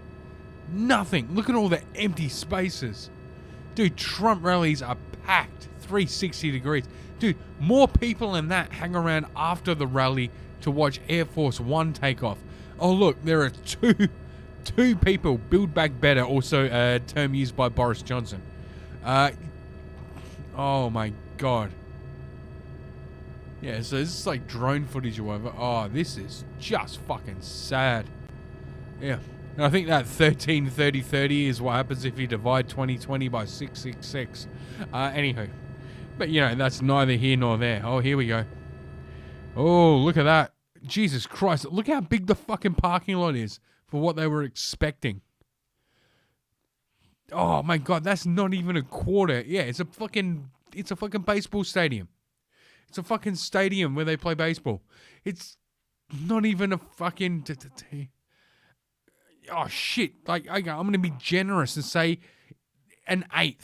Nothing. Look at all the empty spaces. Dude, Trump rallies are packed. 360 degrees. Dude, more people than that hang around after the rally to watch Air Force One take off. Oh, look, there are two people. Build Back Better, also a term used by Boris Johnson. Oh, my God. Yeah, so this is like drone footage or whatever. Oh, this is just fucking sad. Yeah. And I think that 13-30-30 is what happens if you divide 2020 by 666. Anywho. But, you know, that's neither here nor there. Oh, here we go. Oh, look at that. Jesus Christ. Look how big the fucking parking lot is for what they were expecting. Oh, my God. That's not even a quarter. Yeah, it's a fucking baseball stadium. It's a fucking stadium where they play baseball. It's not even a fucking... Oh, shit. Like, okay, I'm going to be generous and say 1/8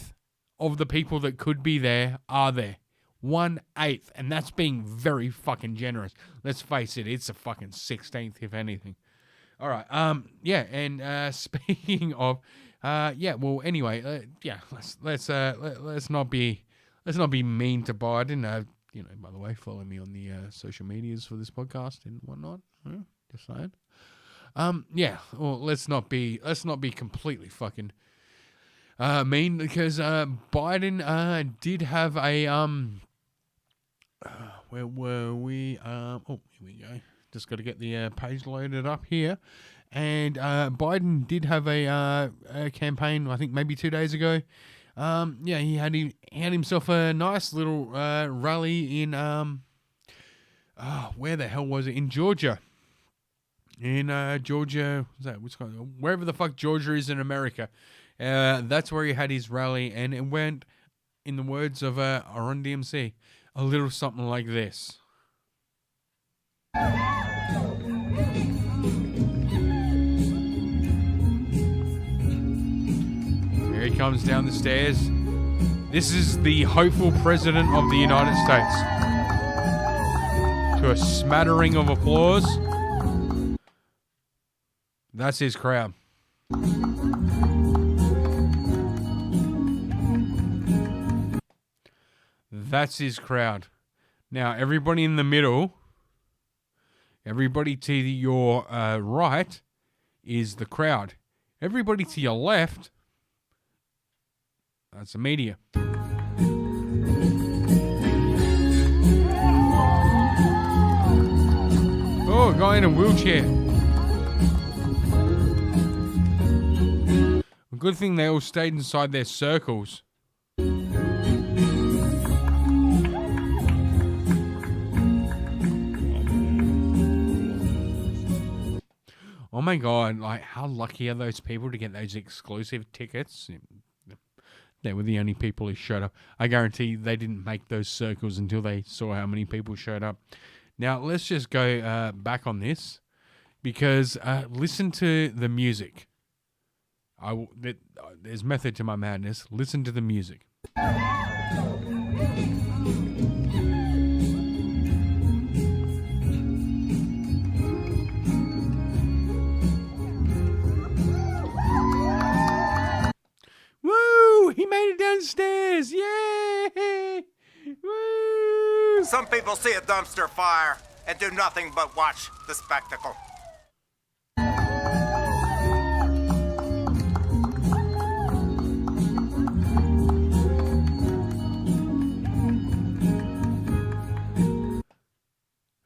of the people that could be there are there. 1/8. And that's being very fucking generous. Let's face it, it's a fucking 16th, if anything. All right. Yeah, and speaking of... yeah, well, anyway, yeah, let's not be mean to Biden. You know, by the way, follow me on the social medias for this podcast and whatnot. Just saying. Yeah. Well, let's not be completely fucking mean, because Biden did have a where were we? Oh, here we go. Just got to get the page loaded up here, and Biden did have a campaign. I think maybe 2 days ago. Yeah, he had himself a nice little rally in where the hell was it? In Georgia. In Georgia, wherever the fuck Georgia is in America. That's where he had his rally, and it went, in the words of Run DMC, a little something like this. Here he comes down the stairs. This is the hopeful president of the United States. To a smattering of applause. That's his crowd. That's his crowd. Now, everybody in the middle, everybody to your right is the crowd. Everybody to your left, that's the media. guy in a wheelchair. Good thing they all stayed inside their circles. Oh my God, like how lucky are those people to get those exclusive tickets? They were the only people who showed up. I guarantee they didn't make those circles until they saw how many people showed up. Now, let's just go back on this because listen to the music. There's method to my madness. Listen to the music. Woo! He made it downstairs! Yay! Woo! Some people see a dumpster fire and do nothing but watch the spectacle.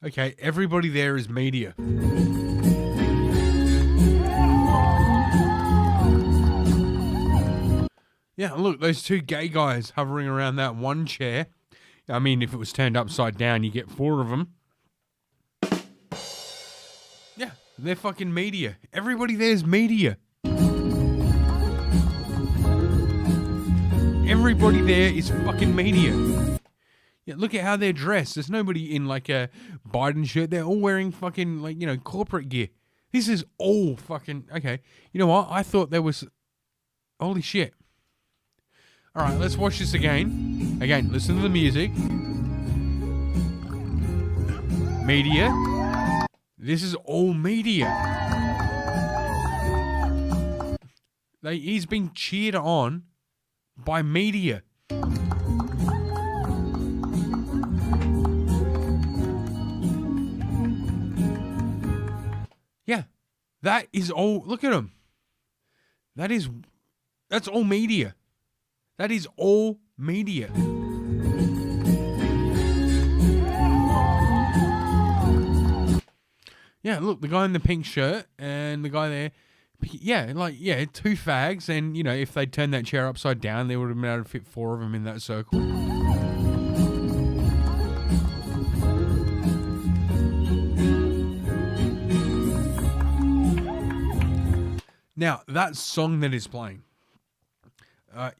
Okay, everybody there is media. Yeah, look, those two gay guys hovering around that one chair. I mean, if it was turned upside down, you get 4 of them. Yeah, they're fucking media. Everybody there's media. Everybody there is fucking media. Yeah, look at how they're dressed. There's nobody in like a Biden shirt. They're all wearing fucking like, you know, corporate gear. This is all fucking, okay. You know what? I thought there was, holy shit. All right, let's watch this again. Again, listen to the music. Media. This is all media. He's being cheered on by media. Yeah, that is all. Look at him. That's all media. That is all media. Yeah, look, the guy in the pink shirt and the guy there. Yeah, like, 2 fags. And, you know, if they'd turned that chair upside down, they would have been able to fit 4 of them in that circle. Now, that song that is playing,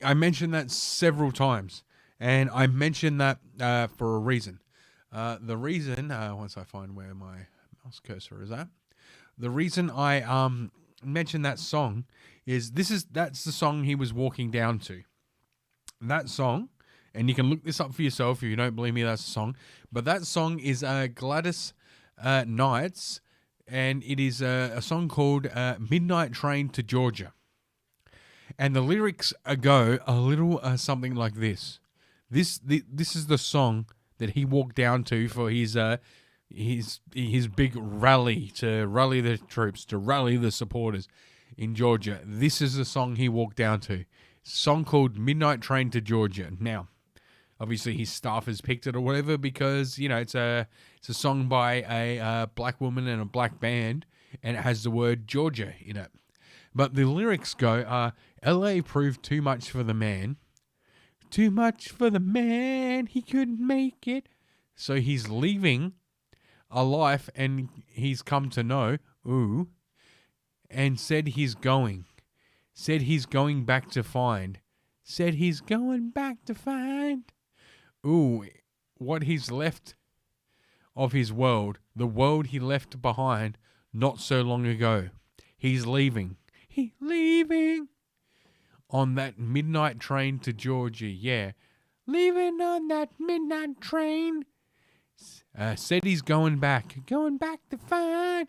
I mentioned that several times, and I mentioned that for a reason. The reason, once I find where my mouse cursor is at, the reason I mentioned that song is that's the song he was walking down to. That song, and you can look this up for yourself if you don't believe me, that's the song. But that song is Gladys Knight's. And it is a song called Midnight Train to Georgia. And the lyrics go a little something like this. This is the song that he walked down to for his big rally, to rally the troops, to rally the supporters in Georgia. This is the song he walked down to. It's a song called Midnight Train to Georgia. Now, obviously his staff has picked it or whatever because, you know, it's a song by a black woman and a black band, and it has the word Georgia in it. But the lyrics go, LA proved too much for the man. Too much for the man, he couldn't make it. So he's leaving a life and he's come to know, and said he's going. Said he's going back to find. Said he's going back to find. What he's left of his world, the world he left behind not so long ago. He's leaving. He's leaving on that midnight train to Georgia, yeah. Leaving on that midnight train. Said he's going back to find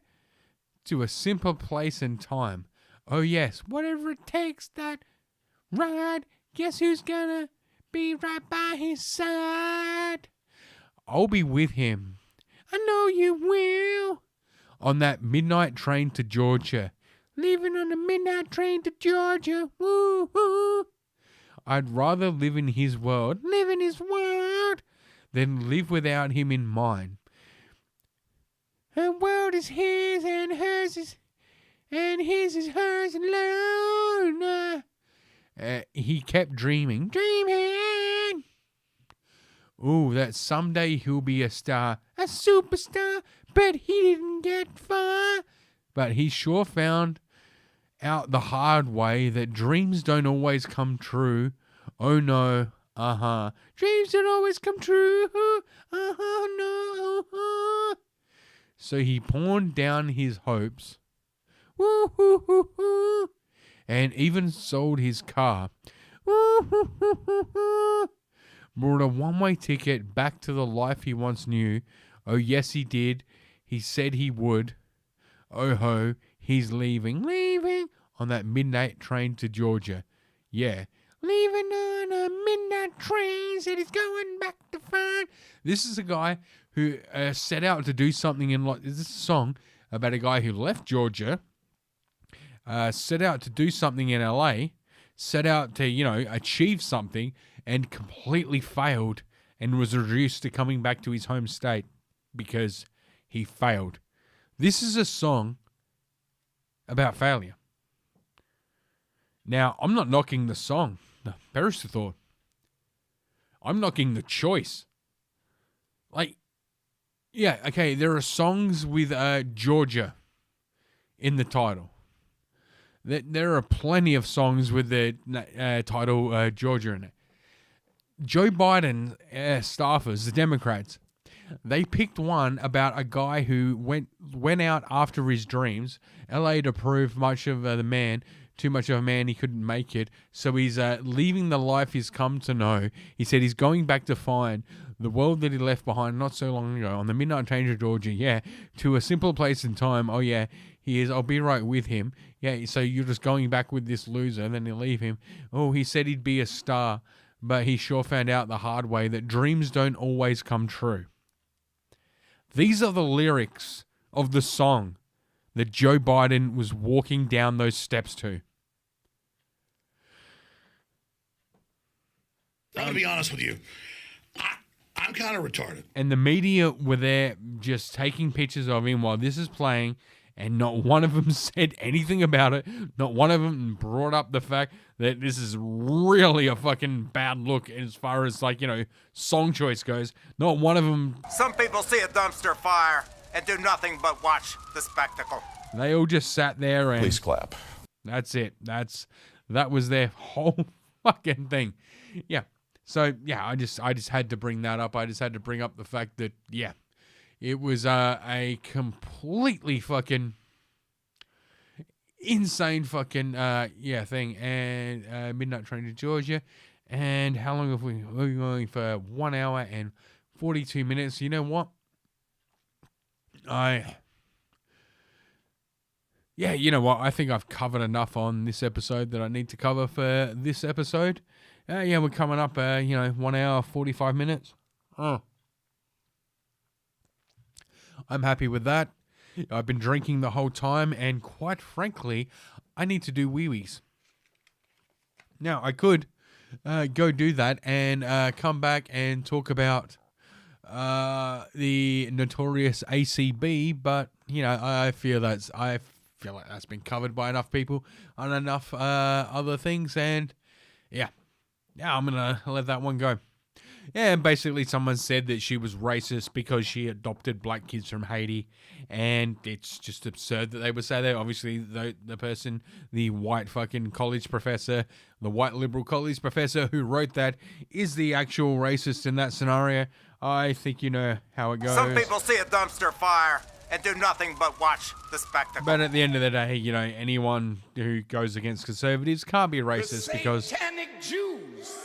to a simple place and time. Oh yes, whatever it takes, that ride. Guess who's gonna be right by his side? I'll be with him. I know you will. On that midnight train to Georgia. Leaving on the midnight train to Georgia. Woo hoo. I'd rather live in his world, than live without him in mine. Her world is his and hers is, and his is hers alone. He kept dreaming. Ooh, that someday he'll be a star, a superstar, but he didn't get far. But he sure found out the hard way that dreams don't always come true. Oh no, dreams don't always come true. No. So he pawned down his hopes. Woo-hoo-hoo-hoo. And even sold his car. Woo-hoo-hoo-hoo. Brought a one-way ticket back to the life he once knew. Oh, yes, he did. He said he would. Oh, ho, he's leaving on that midnight train to Georgia. Yeah, leaving on a midnight train, said he's going back to find. This is a guy who set out to do something in life. This is a song about a guy who left Georgia, set out to do something in LA, set out to, achieve something, and completely failed and was reduced to coming back to his home state because he failed. This is a song about failure. Now, I'm not knocking the song. No, perish the thought. I'm knocking the choice. There are songs with Georgia in the title. There are plenty of songs with the title Georgia in it. Joe Biden staffers, the Democrats, they picked one about a guy who went out after his dreams. LA to prove too much of a man, he couldn't make it. So he's leaving the life he's come to know. He said he's going back to find the world that he left behind not so long ago on the midnight train to Georgia. Yeah, to a simple place in time. Oh yeah, he is. I'll be right with him. Yeah, so you're just going back with this loser, and then you leave him. Oh, he said he'd be a star, but he sure found out the hard way that dreams don't always come true. These are the lyrics of the song that Joe Biden was walking down those steps to. I'm going to be honest with you. I'm kind of retarded. And the media were there just taking pictures of him while this is playing, and not one of them said anything about it. Not one of them brought up the fact that this is really a fucking bad look as far as, song choice goes. Not one of them. Some people see a dumpster fire and do nothing but watch the spectacle. They all just sat there and... Please clap. That's it. That was their whole fucking thing. Yeah. So, yeah, I just had to bring that up. I just had to bring up the fact that, yeah, it was a completely fucking insane fucking, thing. And midnight train to Georgia. And how long have we been going for? 1 hour and 42 minutes. You know what? You know what? I think I've covered enough on this episode that I need to cover for this episode. We're coming up, 1 hour, 45 minutes. Oh. I'm happy with that. I've been drinking the whole time, and quite frankly, I need to do wee-wees. Now, I could go do that and come back and talk about the notorious ACB, but, I feel like that's been covered by enough people on enough other things, and I'm going to let that one go. Yeah, and basically someone said that she was racist because she adopted black kids from Haiti, and it's just absurd that they would say that. Obviously, the person, the white fucking college professor, the white liberal college professor who wrote that is the actual racist in that scenario. I think you know how it goes. Some people see a dumpster fire and do nothing but watch the spectacle. But at the end of the day, anyone who goes against conservatives can't be racist because... Satanic Jews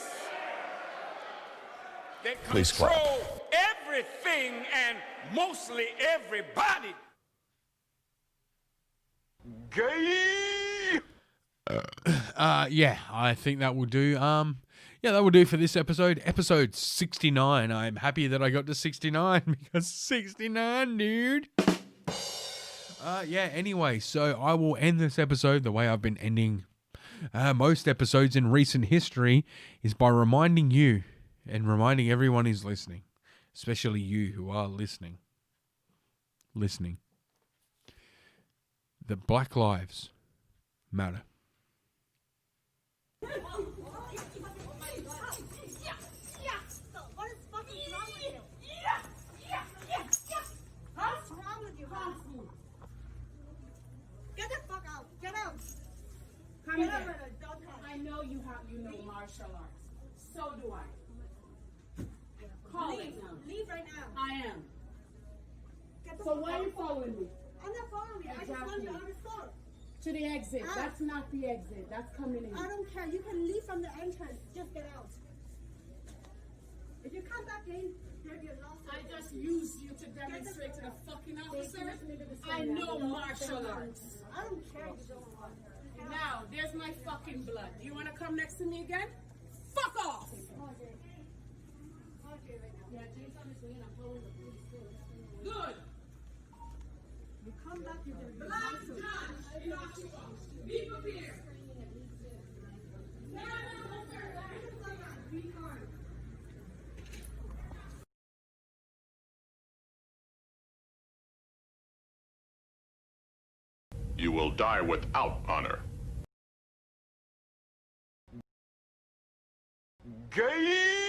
that Please clap. control everything and mostly everybody. Gay! I think that will do. That will do for this episode. Episode 69. I'm happy that I got to 69 because 69, dude. Anyway, so I will end this episode the way I've been ending most episodes in recent history is by reminding you and reminding everyone who's listening, especially you who are listening. listening that Black Lives matter. Get the fuck out. Get out. Come Get here. I know you know martial arts. So do I. Call Leave. it now. Leave right now. I am. Get the So fuck why out. are you following me? I'm not following you. I just want you out of the store. To the exit. Out. That's not the exit. That's coming in. I don't care. You can leave from the entrance. Just get out. If you come back in, there'll be a lawsuit. I just used you to demonstrate to the fucking officer. I know martial arts. I don't care if you don't want her. Now, there's my fucking blood. Do you want to come next to me again? Fuck off! Good. You come back, you can be Be prepared. You will die without honor. Gay!